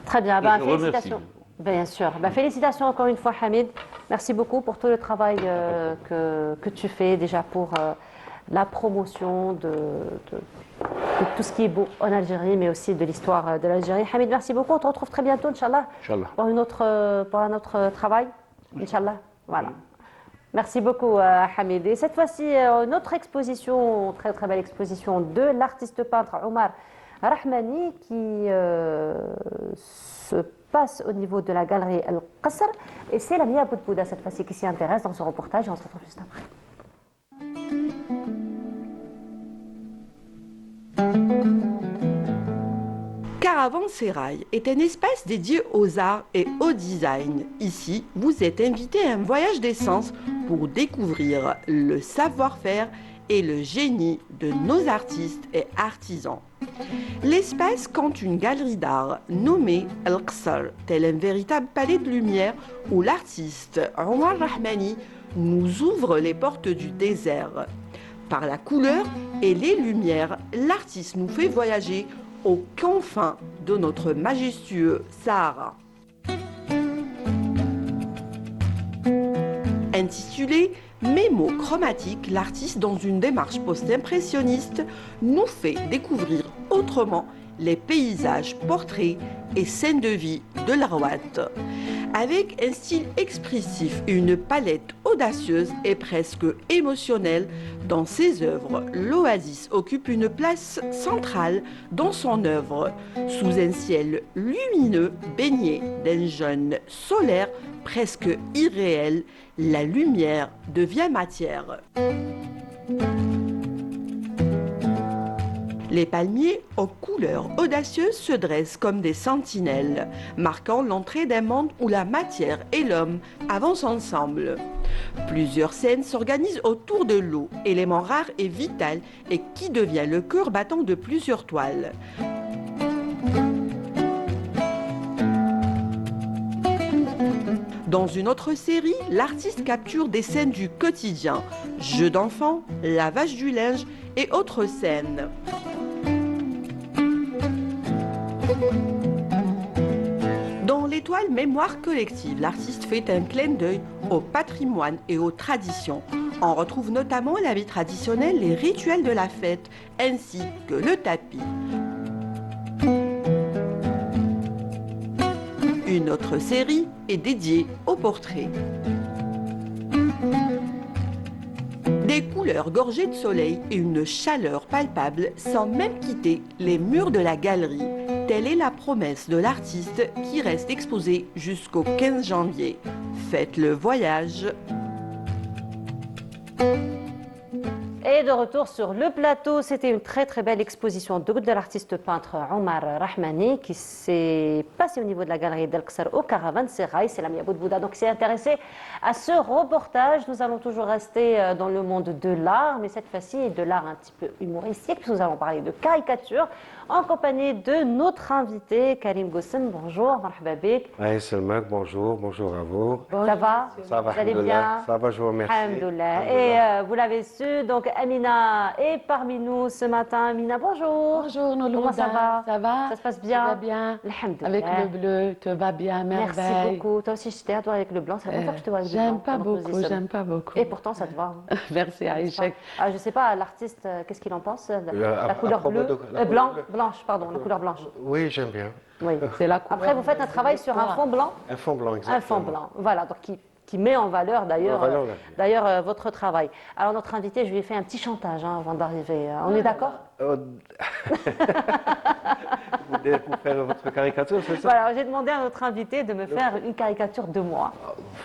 Très bien. Ben, félicitations. Bien sûr. Ben, félicitations encore une fois, Hamid. Merci beaucoup pour tout le travail que tu fais déjà pour la promotion de tout ce qui est beau en Algérie, mais aussi de l'histoire de l'Algérie. Hamid, merci beaucoup. On te retrouve très bientôt, Inch'Allah, pour un autre travail. Inch'Allah. Voilà. Merci beaucoup, Hamid. Et cette fois-ci, une autre exposition, très très belle exposition de l'artiste peintre Omar Rahmani qui se passe au niveau de la galerie Al-Qasr. Et c'est Lamia Boudbouda cette fois-ci qui s'y intéresse dans ce reportage et on se retrouve juste après. Caravansérail est un espace dédié aux arts et au design. Ici, vous êtes invité à un voyage d'essence pour découvrir le savoir-faire et le génie de nos artistes et artisans. L'espace compte une galerie d'art nommée Al-Qasr, tel un véritable palais de lumière où l'artiste Omar Rahmani nous ouvre les portes du désert. Par la couleur et les lumières, l'artiste nous fait voyager aux confins de notre majestueux Sahara. Intitulé Mémo chromatique, l'artiste, dans une démarche post-impressionniste, nous fait découvrir autrement les paysages, portraits et scènes de vie de l'Arwat. Avec un style expressif et une palette audacieuse et presque émotionnelle dans ses œuvres, l'Oasis occupe une place centrale dans son œuvre, sous un ciel lumineux baigné d'un jaune solaire presque irréel. La lumière devient matière. Les palmiers aux couleurs audacieuses se dressent comme des sentinelles, marquant l'entrée d'un monde où la matière et l'homme avancent ensemble. Plusieurs scènes s'organisent autour de l'eau, élément rare et vital et qui devient le cœur battant de plusieurs toiles. Dans une autre série, l'artiste capture des scènes du quotidien, jeux d'enfants, lavage du linge et autres scènes. Dans l'étoile Mémoire collective, l'artiste fait un clin d'œil au patrimoine et aux traditions. On retrouve notamment la vie traditionnelle, les rituels de la fête, ainsi que le tapis. Une autre série est dédiée aux portraits. Des couleurs gorgées de soleil et une chaleur palpable sans même quitter les murs de la galerie. Telle est la promesse de l'artiste qui reste exposé jusqu'au 15 janvier. Faites le voyage. Et de retour sur le plateau, c'était une très très belle exposition de l'artiste peintre Omar Rahmani qui s'est passée au niveau de la galerie d'Al-Qasr au Caravansérail. C'est Lamia Boudbouda donc qui s'est intéressée à ce reportage. Nous allons toujours rester dans le monde de l'art, mais cette fois-ci de l'art un petit peu humoristique, puisque nous allons parler de caricature en compagnie de notre invité Karim Goussen. Bonjour, marhaba bik. Oui, Selmak, bonjour à vous. Ça va? Ça va, vous allez bien? Ça va, je vous remercie. Alhamdoulilah. Et vous l'avez su, donc Amina est parmi nous ce matin. Amina, bonjour. Bonjour, Nolouda. Comment ça va? Ça va? Ça se passe bien? Ça va bien. Alhamdoulilah. Avec le bleu, tout va bien, merveille. Merci beaucoup. Toi aussi, je t'ai adoré avec le blanc. Ça fait longtemps que je te vois avec le blanc. J'aime pas beaucoup. Et pourtant, ça te va. Merci, Aïcha. Je ne sais pas, l'artiste, qu'est-ce qu'il en pense? La couleur bleue. Blanche, pardon, la couleur blanche. Oui, j'aime bien. Oui. C'est la couleur. Après, vous faites un travail sur un fond blanc? Un fond blanc, exactement. Un fond blanc, voilà, donc qui qui met en valeur d'ailleurs En valeur, votre travail. Alors notre invité, je lui ai fait un petit chantage avant d'arriver. On est d'accord? Pour faire votre caricature, c'est ça? Voilà, j'ai demandé à notre invité de me faire une caricature de moi.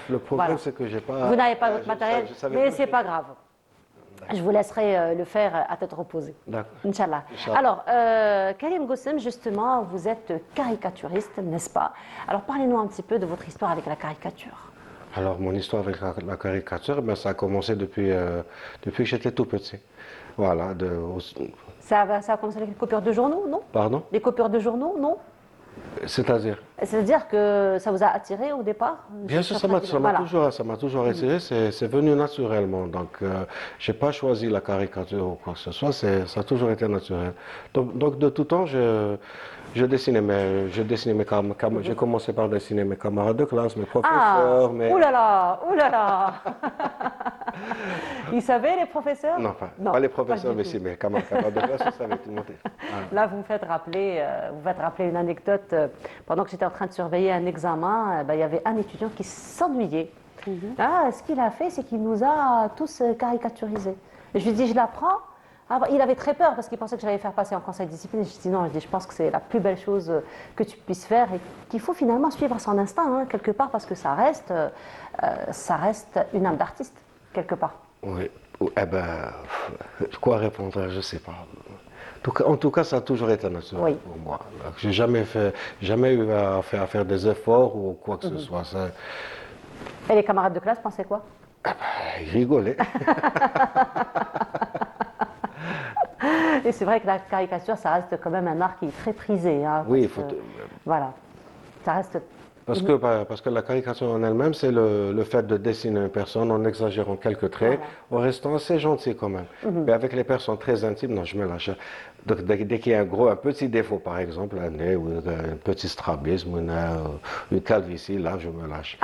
Le problème, Voilà. c'est que j'ai pas... Vous n'avez pas votre matériel, je savais mais pas c'est que- pas grave. Je vous laisserai le faire à tête reposée. D'accord. Inch'Allah. Inch'Allah. Alors, Karim Gossem, justement, vous êtes caricaturiste, n'est-ce pas? Alors, parlez-nous un petit peu de votre histoire avec la caricature. Alors, mon histoire avec la caricature, ben, ça a commencé depuis que j'étais tout petit. Voilà. Ça a commencé avec les coupures de journaux, non? Pardon? Les coupures de journaux, non? C'est-à-dire? C'est-à-dire que ça vous a attiré au départ? Bien sûr, ça Voilà. m'a toujours attiré, c'est venu naturellement. Donc, je n'ai pas choisi la caricature ou quoi que ce soit, ça a toujours été naturel. Donc de tout temps, je dessinais mes camarades. J'ai commencé par dessiner mes camarades de classe, mes professeurs. Ouh là là, ouh là là. Ils savaient, les professeurs? Non, pas les professeurs, du mais tout. si, mes camarades de classe, ils savaient tout monter. Là, vous me faites rappeler une anecdote. Pendant que j'étais en train de surveiller un examen, il y avait un étudiant qui s'ennuyait. Ce qu'il a fait, c'est qu'il nous a tous caricaturisés. Et je lui ai dit, je l'apprends. Il avait très peur parce qu'il pensait que j'allais faire passer en conseil de discipline. Je lui ai dit non, je pense que c'est la plus belle chose que tu puisses faire et qu'il faut finalement suivre son instinct, hein, quelque part, parce que ça reste une âme d'artiste, quelque part. Oui. Eh ben, quoi répondre? Je ne sais pas. En tout cas, ça a toujours été naturel pour moi. Je n'ai jamais eu à faire des efforts ou quoi que ce soit. Et les camarades de classe pensaient quoi? Ils rigolaient. Et c'est vrai que la caricature, ça reste quand même un art qui est très prisé. Hein, Oui, voilà. Ça reste... Parce que la caricature en elle-même, c'est le fait de dessiner une personne en exagérant quelques traits, en restant assez gentil quand même. Mais avec les personnes très intimes, non, je me lâche. Donc, dès qu'il y a un petit défaut, par exemple, un nez ou un petit strabisme, une calvitie, là, je me lâche.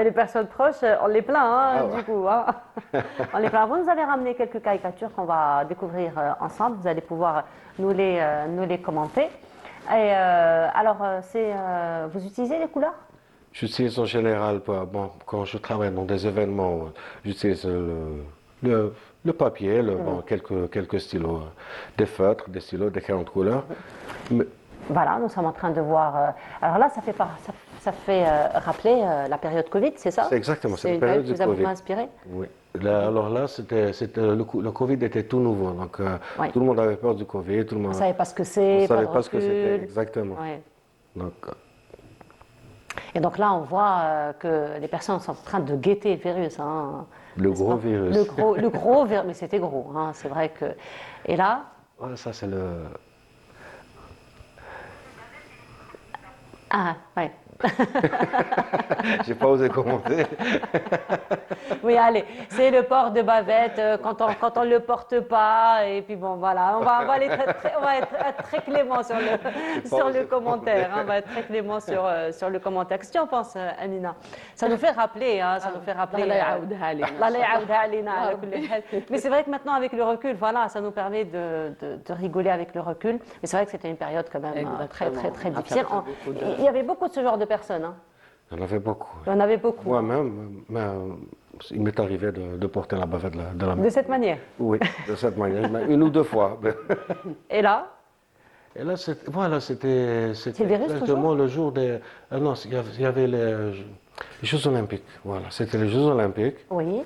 Les personnes proches, on les plaint, hein, du coup. Hein. On les plaint. Vous nous avez ramené quelques caricatures qu'on va découvrir ensemble. Vous allez pouvoir nous les commenter. Et alors, vous utilisez les couleurs? J'utilise en général, quand je travaille dans des événements, j'utilise le papier, quelques stylos, des feutres, des stylos, des crayons de couleur. Voilà, nous sommes en train de voir. Alors là, ça fait rappeler la période Covid, c'est ça? C'est exactement, c'est une période qui vous a beaucoup inspiré? Oui. Alors là, le Covid était tout nouveau, donc tout le monde avait peur du Covid. Tout le monde ne savait pas ce que c'est. On ne savait pas ce que c'était, exactement. Ouais. Donc, et donc là, on voit que les personnes sont en train de guetter le virus. Hein, le gros virus. Le gros virus, mais c'était gros, hein, c'est vrai que... Et là... Ouais, ça c'est le... Ah, ouais. J'ai pas osé commenter. Oui, allez, c'est le port de bavette quand on le porte pas, et puis bon, voilà, on va être très clément sur le commentaire. Hein, on va être très clément sur le commentaire. Qu'est-ce que tu en penses, Amina? Ça nous fait rappeler, ça nous fait rappeler. Mais c'est vrai que maintenant, avec le recul, voilà, ça nous permet de rigoler avec le recul. Mais c'est vrai que c'était une période quand même très difficile. Il y avait beaucoup de ce genre de personnes. Hein. Il y en avait beaucoup. Il y en avait beaucoup. Moi-même, il m'est arrivé de porter la bavette de la main. De cette manière? Oui, de cette manière, une ou deux fois. Et là? Et là, c'était exactement le jour des... non, il y avait les Jeux Olympiques. Voilà, c'était les Jeux Olympiques. Oui.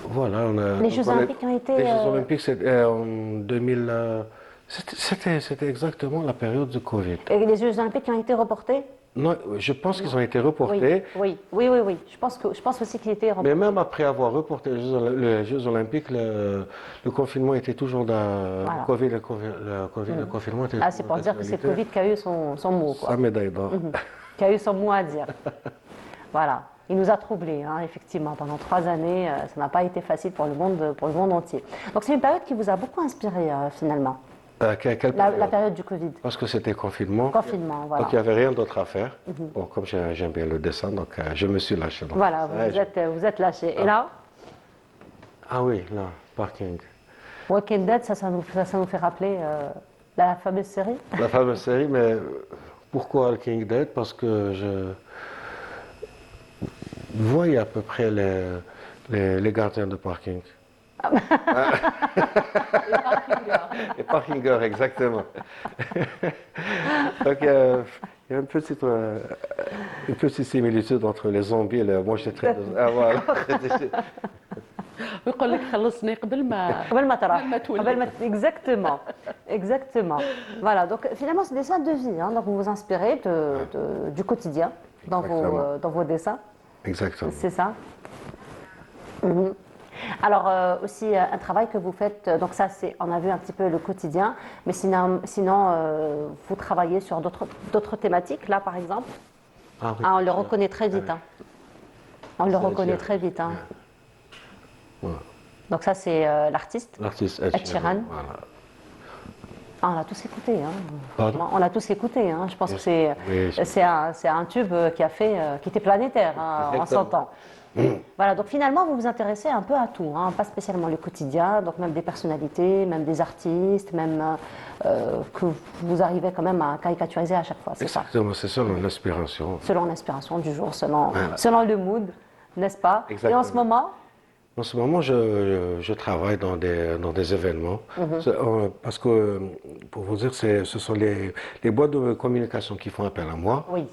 Voilà, les Jeux Olympiques ont été... Les Jeux Olympiques, c'était en 2000... C'était exactement la période du Covid. Et les Jeux Olympiques ont été reportés? Non, je pense qu'ils ont été reportés. Oui. Je pense aussi qu'ils étaient reportés. Mais même après avoir reporté les Jeux Olympiques, le confinement était toujours dans... Voilà. Le confinement était... C'est pour dire que c'est le Covid qui a eu son mot. Quoi. Sa médaille d'or. Qui a eu son mot à dire. Voilà. Il nous a troublés, hein, effectivement. Pendant 3 années, ça n'a pas été facile pour le monde entier. Donc c'est une période qui vous a beaucoup inspiré, finalement. La période du Covid. Parce que c'était confinement. Confinement, voilà. Donc il n'y avait rien d'autre à faire. Bon, comme j'aime bien le dessin, donc je me suis lâché. Voilà, vous êtes lâché. Et là? Ah oui, là, parking. Walking Dead, ça nous fait rappeler la fameuse série? La fameuse série, mais Pourquoi le King Dead? Parce que vous voyez à peu près les gardiens de parking. Les parkingers, exactement. Donc, il y a une petite similitude entre les zombies et moi j'étais très... Ah, voilà. ويقول لك خلصني قبل ما exactement, exactement. Voilà, donc finalement c'est des dessins de vie, hein, donc vous vous inspirez du quotidien dans vos dessins. Exactement. C'est ça. Alors aussi un travail que vous faites, donc ça c'est, on a vu un petit peu le quotidien, mais sinon vous travaillez sur d'autres thématiques, là par exemple. Ah, oui. On le reconnaît très vite. Hein. On le reconnaît très vite. Hein. Ouais. Donc ça c'est l'artiste. L'artiste Ed Sheeran. Voilà. Ah, on l'a tous écouté. Hein. Pardon? On l'a tous écouté. Hein. Je pense que Oui, c'est un tube qui était planétaire hein, en 100 ans. Voilà, donc finalement, vous vous intéressez un peu à tout, hein, pas spécialement le quotidien, donc même des personnalités, même des artistes, même que vous arrivez quand même à caricaturiser à chaque fois, c'est ça? Exactement, c'est selon l'inspiration. Selon l'inspiration du jour, selon le mood, n'est-ce pas? Exactement. Et en ce moment? En ce moment, je travaille dans des événements, parce que, pour vous dire, ce sont les boîtes de communication qui font appel à moi. Oui.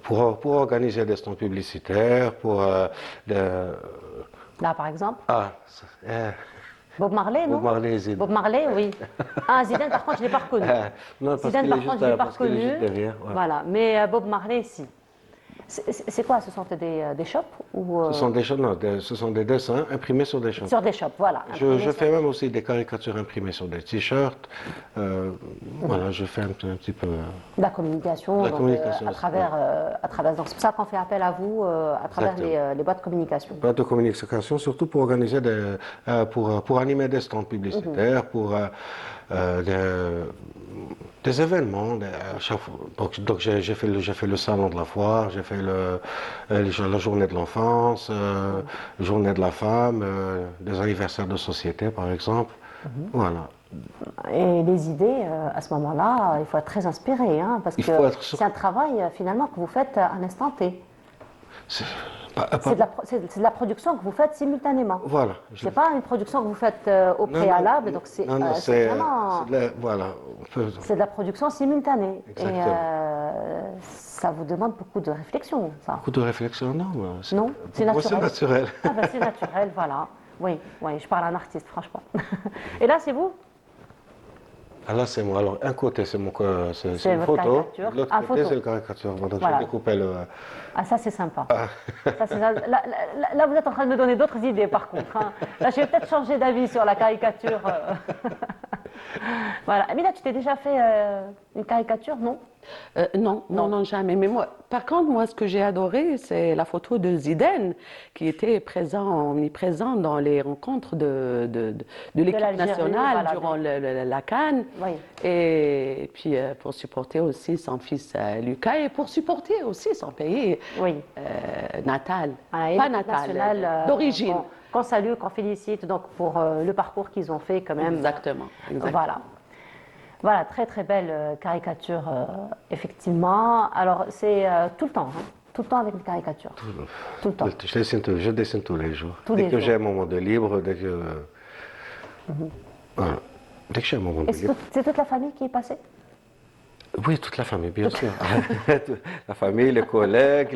Pour organiser des stands publicitaires, Là, par exemple? Bob Marley, non? Bob Marley, Zidane. Bob Marley, oui. Ah, Zidane, par contre, je ne l'ai pas reconnu. Non, parce Zidane, par contre, je ne l'ai pas reconnu. Derrière, ouais. Voilà, mais Bob Marley, si. C'est quoi? Ce sont des shops ou Ce sont des shops, non, ce sont des dessins imprimés sur des shops. Sur des shops, voilà. Je fais même aussi des caricatures imprimées sur des t-shirts. Voilà, je fais un petit peu... De la communication, la communication à travers. Donc c'est pour ça qu'on fait appel à vous à travers les boîtes de communication. Boîtes de communication, surtout pour organiser pour animer des stands publicitaires, pour des événements. Donc j'ai fait le salon de la foire, j'ai fait la journée de l'enfance, la journée de la femme, des anniversaires de société par exemple. Voilà. Et les idées, à ce moment-là, il faut être très inspiré, hein, parce que c'est un travail finalement que vous faites à l'instant T. C'est de la production que vous faites simultanément. Voilà. C'est pas une production que vous faites au préalable, donc c'est vraiment... C'est de la production simultanée. Exactement. Et ça vous demande beaucoup de réflexion, ça. Beaucoup de réflexion, non. Non, c'est naturel. C'est naturel. Ah ben, c'est naturel, voilà. Oui, je parle à un artiste, franchement. Et là, c'est vous? Ah là, c'est moi. Alors, un côté, c'est une photo. L'autre côté, c'est le caricature. Donc, voilà. je découpais le... Ah, ça, c'est sympa. Là, vous êtes en train de me donner d'autres idées, par contre. Hein. Là, je vais peut-être changer d'avis sur la caricature. Voilà. Amina, tu t'es déjà fait une caricature, non? Non, jamais. Mais moi, par contre, moi, ce que j'ai adoré, c'est la photo de Zidane, qui était omniprésent dans les rencontres de l'équipe nationale durant la CAN. Oui. Et puis, pour supporter aussi son fils Lucas et pour supporter aussi son pays natal. Voilà, pas natal, d'origine. Qu'on salue, qu'on félicite donc, pour le parcours qu'ils ont fait quand même. Exactement. Voilà, très très belle caricature, effectivement. Alors, c'est tout le temps, hein, tout le temps avec une caricature. Tout le temps. Je dessine tous les jours. Tous dès les que jours. j'ai un moment de libre, dès que j'ai un moment de libre. C'est toute la famille qui est passée? Oui, toute la famille, bien sûr. La famille, les collègues,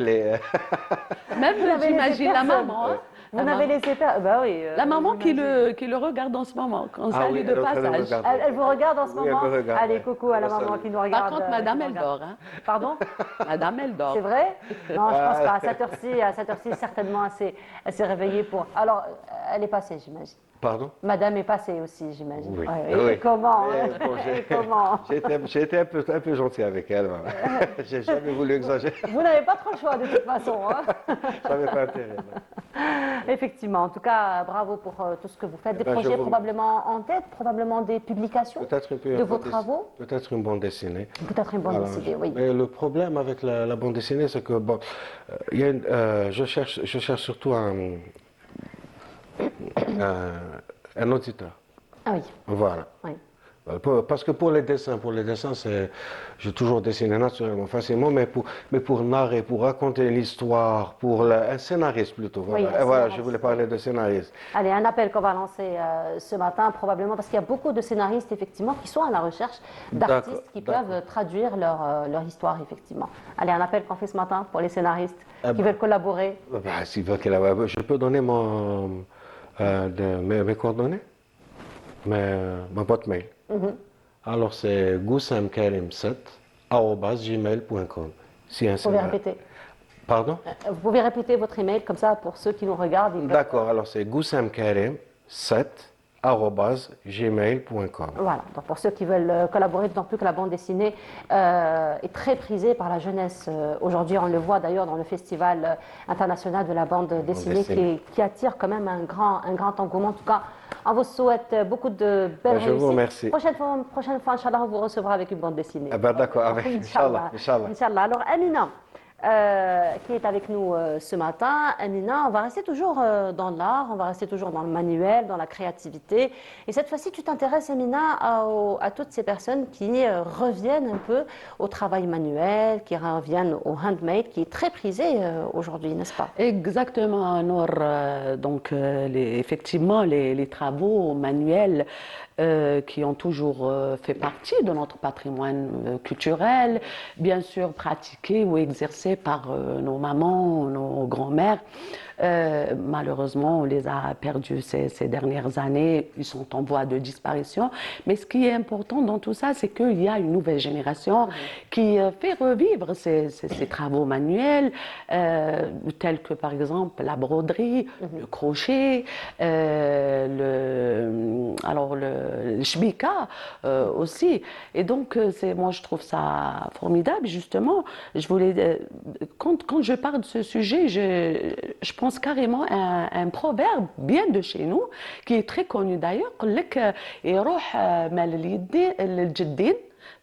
Même, j'imagine, la maman. Hein. Vous n'avez laissé faire? Bah oui. La maman qui le regarde en ce moment, quand ça lui de passage. Elle vous regarde en ce moment? Elle me regarde. Allez, coucou à la maman qui nous regarde. Par contre, madame, elle dort. Hein. Pardon? Madame, elle dort. C'est vrai? Non, je pense pas. À cette heure-ci, certainement, elle s'est réveillée pour... Alors, elle est passée, j'imagine. Pardon? Madame est passée aussi, j'imagine. Oui. Et comment? Comment? J'ai été un peu gentil avec elle. J'ai jamais voulu exagérer. Vous n'avez pas trop le choix de toute façon. Hein. J'avais pas intérêt. Effectivement. En tout cas, bravo pour tout ce que vous faites. Des projets probablement en tête, probablement des publications de vos travaux. Peut-être une bande dessinée. Peut-être une bande dessinée, oui. Mais le problème avec la bande dessinée, c'est que je cherche surtout un auditeur. Ah oui. Voilà. Oui. Parce que pour les dessins, j'ai toujours dessiné naturellement, facilement, mais pour narrer, pour raconter l'histoire, un scénariste plutôt. Voilà, Oui, voilà, je voulais parler de scénariste. Allez, un appel qu'on va lancer ce matin, probablement, parce qu'il y a beaucoup de scénaristes, effectivement, qui sont à la recherche d'artistes qui peuvent traduire leur histoire, effectivement. Allez, un appel qu'on fait ce matin pour les scénaristes qui veulent collaborer. S'ils veulent je peux donner mes coordonnées, ma boîte mail. Alors, c'est goussamkarim7@gmail.com. Vous pouvez répéter. Pardon? Vous pouvez répéter votre email comme ça pour ceux qui nous regardent. D'accord, alors c'est goussamkarim7@gmail.com. Voilà, donc pour ceux qui veulent collaborer, d'autant plus que la bande dessinée est très prisée par la jeunesse. Aujourd'hui, on le voit d'ailleurs dans le Festival international de la bande dessinée qui attire quand même un grand engouement. En tout cas, on vous souhaite beaucoup de belles réussites. Je vous remercie. Prochaine fois, Inch'Allah, on vous recevra avec une bande dessinée. D'accord, avec Inch'Allah. Inch'Allah. Alors, Amina, qui est avec nous ce matin. Amina, on va rester toujours dans l'art, on va rester toujours dans le manuel, dans la créativité. Et cette fois-ci, tu t'intéresses, Amina, à toutes ces personnes qui reviennent un peu au travail manuel, qui reviennent au handmade, qui est très prisé aujourd'hui, n'est-ce pas? Exactement, Nour. Donc, effectivement, les travaux manuels qui ont toujours fait partie de notre patrimoine culturel, bien sûr pratiqués ou exercés par nos mamans, nos grands-mères. Malheureusement, on les a perdus ces dernières années. Ils sont en voie de disparition. Mais ce qui est important dans tout ça, c'est qu'il y a une nouvelle génération qui fait revivre ces travaux manuels, tels que par exemple la broderie, le crochet, le shbika aussi. Et donc, moi, je trouve ça formidable, justement. Quand je parle de ce sujet, je pense carrément à un proverbe bien de chez nous, qui est très connu d'ailleurs,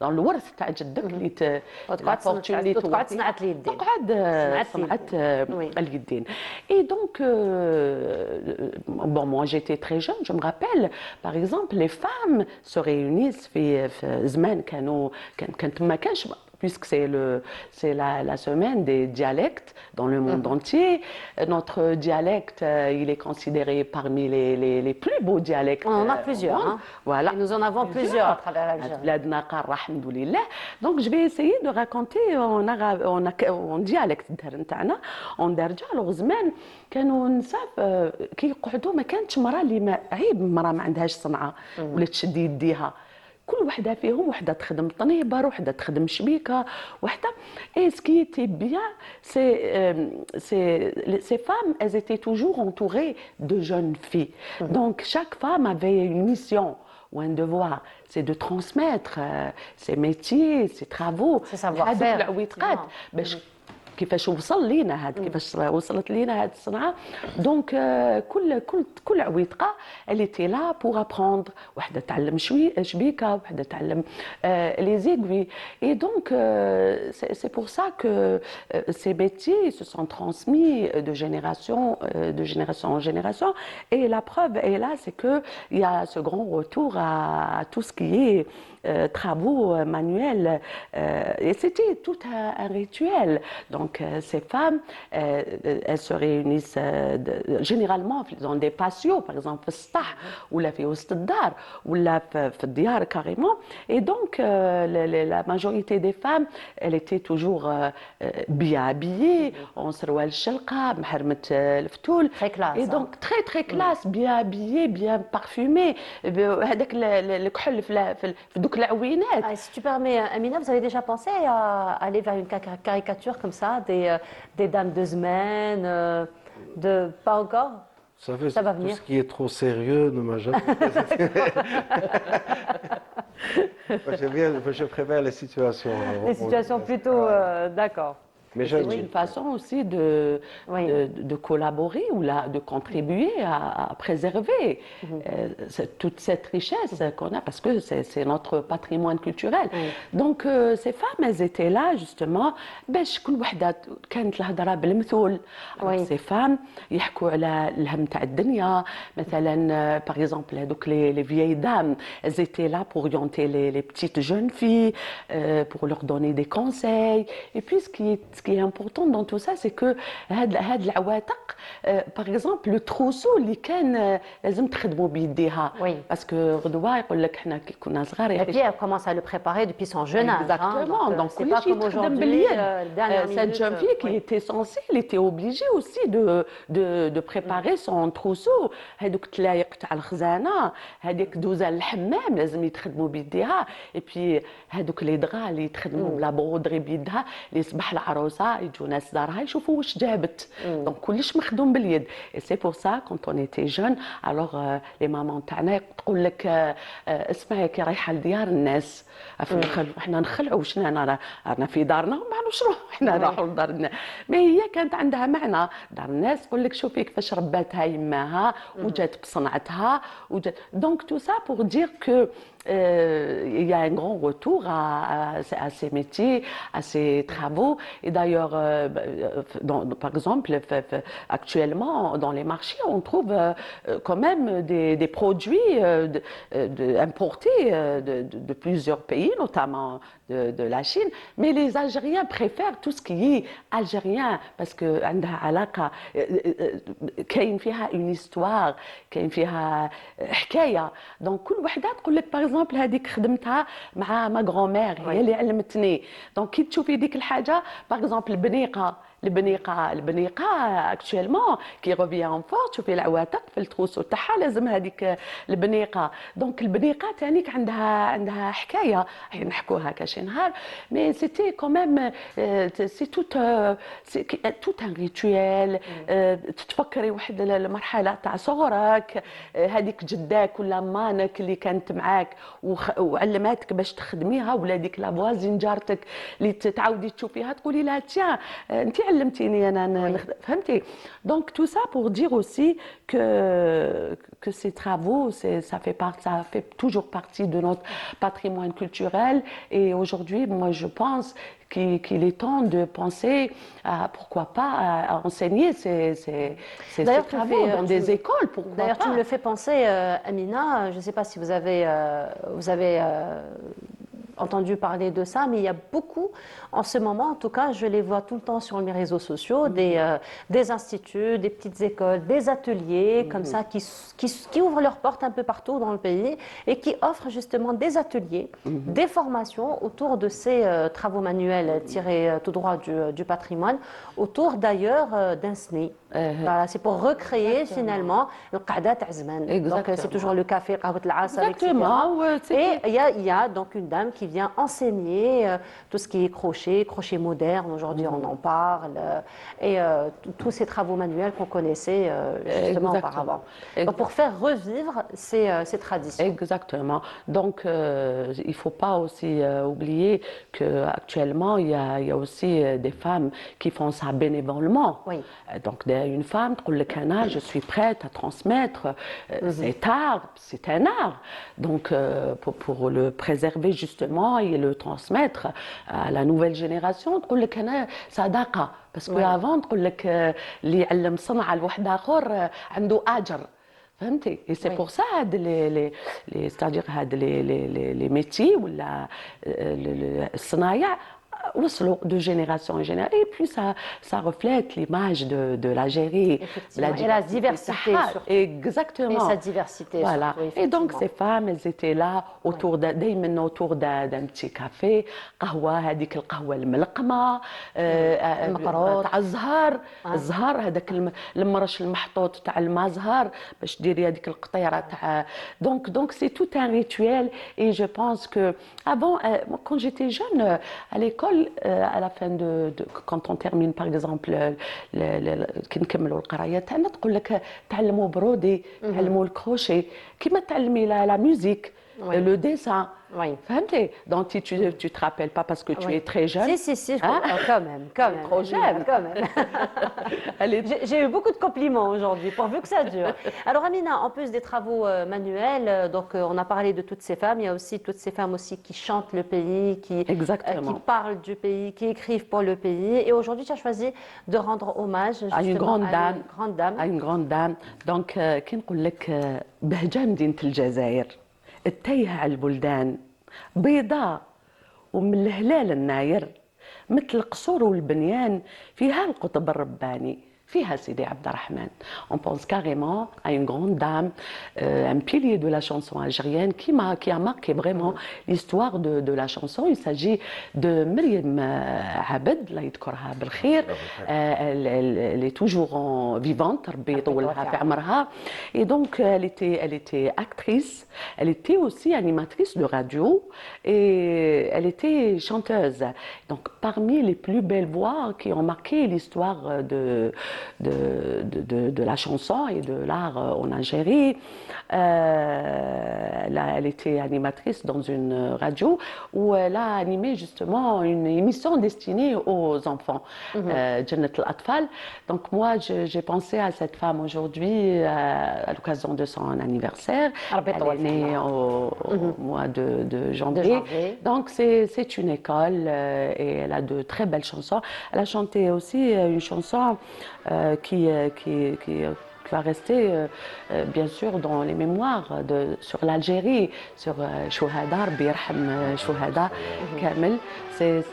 dans le ورث تاع جدك اللي تقعد صنعت اليدين. صنعت اليدين. Et donc, bon, moi j'étais très jeune, je me rappelle, par exemple, les femmes se réunissent في زمان كانت ما كانش puisque c'est la semaine des dialectes dans le monde entier. Notre dialecte, il est considéré parmi les plus beaux dialectes. On en a plusieurs. Hein. Voilà. Et nous en avons plusieurs à travers l'Algérie. Donc, je vais essayer de raconter en dialecte en درجة. Alors, زمان كانوا النساء كي يقعدوا ما كانتش مرأة اللي عيب مرأة ما عندهاش صنعة ولا تشد يديها. كل وحده فيهم وحده تخدم طنيبر وحده تخدم شبيكه وحده et ce qui était bien ces femmes elles étaient toujours entourées de jeunes filles donc chaque femme avait une mission ou un devoir c'est de transmettre ses métiers ses travaux ses savoir-faire كيفاش وصل لينا هاد كيفاش وصلت لينا هاد الصنعه دونك كل عويطقه elle était là pour apprendre وحده تعلم شبيكه وحده تعلم les aiguilles et donc c'est pour ça que ces métiers se sont transmis de génération en génération et la preuve est là c'est que il y a ce grand retour à tout ce qui est travaux manuels et c'était tout un rituel donc ces femmes elles se réunissent généralement dans des patios par exemple في السطح ولا في وسط الدار ولا في الديار carrément et donc la majorité des femmes elles étaient toujours bien habillées en سروال الشلقة محرمة الفتول et donc très classe bien habillées bien parfumées هذاك الكحل في دوك العوينات. Si tu permets, Amina, vous avez déjà pensé à aller vers une caricature comme ça, des dames de semaine, pas encore? Ça va venir. Tout ce qui est trop sérieux ne m'a jamais je préfère les situations. Les situations plutôt, d'accord. Mais c'est une façon aussi de collaborer ou de contribuer à préserver toute cette richesse qu'on a, parce que c'est notre patrimoine culturel. Donc ces femmes, elles étaient là justement باش كل وحده كانت الهضره بالمثل. Ces femmes يحكوا على الهم تاع الدنيا مثلا par exemple هذوك les vieilles dames, elles étaient là pour orienter les petites jeunes filles, pour leur donner des conseils. Et puis ce qui est important dans tout ça, c'est que هاد العواتق par exemple le trousseau اللي كان لازم تخدموا بيديها parce que غدوه يقول لك احنا كي كنا صغار. Et puis elle commence à le préparer depuis son jeune âge. Exactement. Donc c'est pas comme aujourd'hui. Cette jeune fille qui était censée, elle était obligée aussi de préparer son trousseau. هذوك تلايق تاع الخزانه، هذيك دوزه للحمام لازم يتخدموا بيديها. Et puis هذوك لي دغا اللي يتخدموا بلا بودري بيدها، اللي يصبح العروسه يجوا ناس دارها يشوفوا واش جابت. دونك كلش مخدوم باليد. Et c'est pour ça quand on était jeune, alors les mamans تاعنا تقول لك اسمعي كي رايحه لديار الناس احنا نخلعوا واش رانا في دارنا ما نعرفوش احنا راحوا لدار الناس. مي هي كانت عندها معنى. دار الناس تقول لك شوفي كيفاش رباتها يماها وجات بصنعتها وجات. دونك تو سا بور دير كو il y a un grand retour à ces métiers, à ces travaux. Et d'ailleurs, par exemple, actuellement, dans les marchés, on trouve quand même des produits importés de plusieurs pays, notamment de la Chine. Mais les Algériens préfèrent tout ce qui est algérien parce que عندها علاقة كاين فيها une histoire, كاين فيها حكاية. Donc كل وحدة تقول لك par exemple هذيك خدمتها مع ما grand-mère هي اللي علمتني. دونك كي تشوفي ديك الحاجة par exemple البنيقة actuellement qui revient en force. تشوفي العواتق في التروسو تاعها لازم هذيك البنيقة. دونك البنيقة تانيك عندها حكاية نحكوها كشي نهار. mais c'était quand même c'est tout un rituel. تتفكري واحد المرحلة تاع صغرك، هذيك جداك ولا مانك اللي كانت معاك وعلماتك باش تخدميها، ولا ديك لافوازين جارتك اللي تعاودي تشوفيها تقولي لها تيان انت علمتيني انا فهمتي. donc tout ça pour dire aussi que ces travaux ça fait toujours partie de notre patrimoine culturel. Et aujourd'hui moi je pense qu'il est temps de penser à, pourquoi pas à enseigner ces travaux dans des écoles. D'ailleurs, tu me le fais penser, Amina. Je ne sais pas si vous avez entendu parler de ça, mais il y a beaucoup, en ce moment, en tout cas, je les vois tout le temps sur mes réseaux sociaux, des instituts, des petites écoles, des ateliers comme ça qui ouvrent leurs portes un peu partout dans le pays et qui offrent justement des ateliers, des formations autour de ces travaux manuels tirés tout droit du patrimoine, autour d'ailleurs d'un SNI. Voilà, c'est pour recréer finalement le qa'da t'a zman. Donc c'est toujours le café qahwat al-asr, etc. Et il y a donc une dame qui vient enseigner tout ce qui est crochet moderne. Aujourd'hui on en parle, et tous ces travaux manuels qu'on connaissait justement auparavant. Donc pour faire revivre ces traditions. Exactement. Donc il ne faut pas aussi oublier qu'actuellement il y a aussi des femmes qui font ça bénévolement. Oui. Donc une femme تقول لك أنا je suis prête à transmettre c'est un art. Donc pour le préserver justement et le transmettre à la nouvelle génération تقول لك أنا صداقة parce que avant تقول لك اللي يعلم صنعة لواحد آخر عنده أجر. فهمتي؟ Et c'est pour ça c'est-à-dire les métiers ولا الصنايع وصلوا de génération en génération. Et puis ça reflète l'image de l'Algérie. Et la diversité surtout. Exactement. Et sa diversité. Voilà. Surtout, et donc ces femmes, elles étaient là autour autour d'un petit café. قهوة هذيك القهوة الملقمة تاع الزهر. الزهر هذاك المرش المحطوط تاع الماء زهر باش ديري هذيك القطيرة تاع. Donc c'est tout un rituel. Et je pense que avant quand j'étais jeune à l'école à la fin quand on termine par exemple كي نكملوا القرايه تاعنا تقول لك تعلموا برودي تعلموا الكروشي كيما تعلمي لا ميوزيك le dessin. Oui. Donc, tu ne te rappelles pas parce que tu es très jeune. Si, quand même. Trop jeune. Quand même. J'ai eu beaucoup de compliments aujourd'hui, pourvu que ça dure. Alors, Amina, en plus des travaux manuels, donc on a parlé de toutes ces femmes, il y a aussi toutes ces femmes aussi qui chantent le pays, qui parlent du pays, qui écrivent pour le pays. Et aujourd'hui, tu as choisi de rendre hommage à une grande dame. À une grande dame. Donc, كي نقول لك بهجة مدينة الجزائر التايهة على البلدان بيضاء ومن الهلال الناير مثل القصور والبنيان فيها القطب الرباني فيها سيدي عبد الرحمن. On pense carrément à une grande dame, un pilier de la chanson algérienne qui a marqué vraiment l'histoire de la chanson. Il s'agit de Myriam Abed, Allah يذكرها بالخير. Elle est toujours vivante, ربي يطولها في عمرها. Et donc elle était actrice, elle était aussi animatrice de radio et elle était chanteuse. Donc parmi les plus belles voix qui ont marqué l'histoire de la chanson et de l'art en Algérie. Elle était animatrice dans une radio où elle a animé justement une émission destinée aux enfants, Jannat al-Atfal. Donc moi, j'ai pensé à cette femme aujourd'hui à l'occasion de son anniversaire. Elle est née au mois de janvier. Donc c'est une école et elle a de très belles chansons. Elle a chanté aussi une chanson qui va rester bien sûr dans les mémoires sur l'Algérie, sur Chouhada, Rabbi yarham Chouhada Kamel.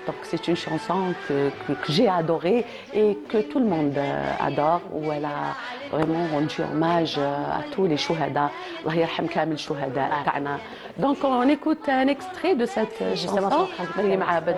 Donc c'est une chanson que j'ai adorée et que tout le monde adore, où elle a vraiment rendu hommage à tous les Chouhada. Allah yarham Kamel Chouhada ta'na. Donc on écoute un extrait de cette chanson, Myriam Abed.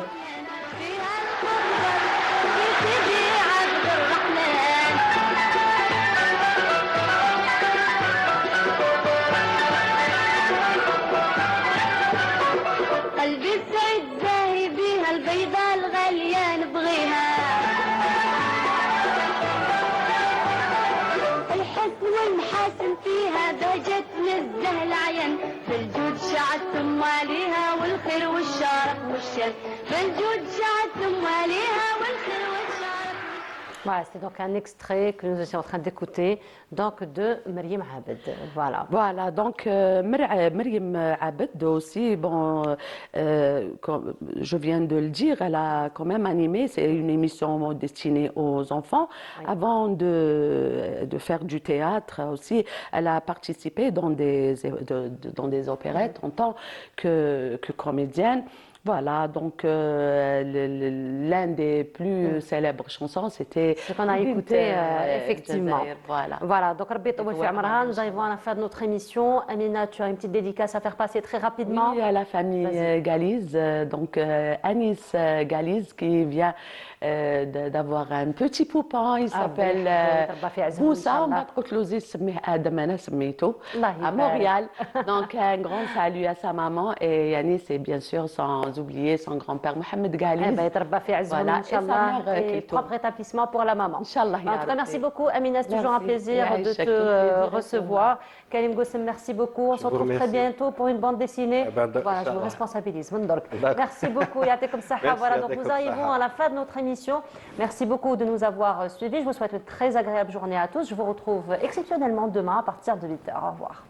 بالجود شعت ثم عليها والخير والشرف والشر بالجود شعت ثم عليها والخير والشرف. Voilà, c'est donc un extrait que nous étions en train d'écouter donc de Myriam Abed. Voilà, donc Myriam Abed aussi, bon, comme je viens de le dire, elle a quand même animé, c'est une émission destinée aux enfants. Avant de faire du théâtre aussi, elle a participé dans des opérettes en tant que comédienne. Voilà, donc l'un des plus célèbres chansons, c'était ce qu'on a écouté, effectivement. Voilà, donc nous arrivons à la fin de notre émission. Amina, tu as une petite dédicace à faire passer très rapidement. Oui, à la famille Galiz, donc Anis Galiz qui vient d'avoir un petit poupon, il s'appelle Moussa, à Montréal. Donc un grand salut à sa maman et Yanis et bien sûr sans oublier son grand-père Mohamed Galiz. Voilà, et propre établissement pour la maman. Inch'Allah. En tout cas, merci beaucoup Amina, c'est toujours un plaisir de te recevoir. Karim Gossem, merci beaucoup. On se retrouve très bientôt pour une bande dessinée. Voilà, je vous responsabilise. Merci beaucoup. Voilà, donc nous arrivons à la fin de notre émission. Merci beaucoup de nous avoir suivis. Je vous souhaite une très agréable journée à tous. Je vous retrouve exceptionnellement demain à partir de 8h. Au revoir.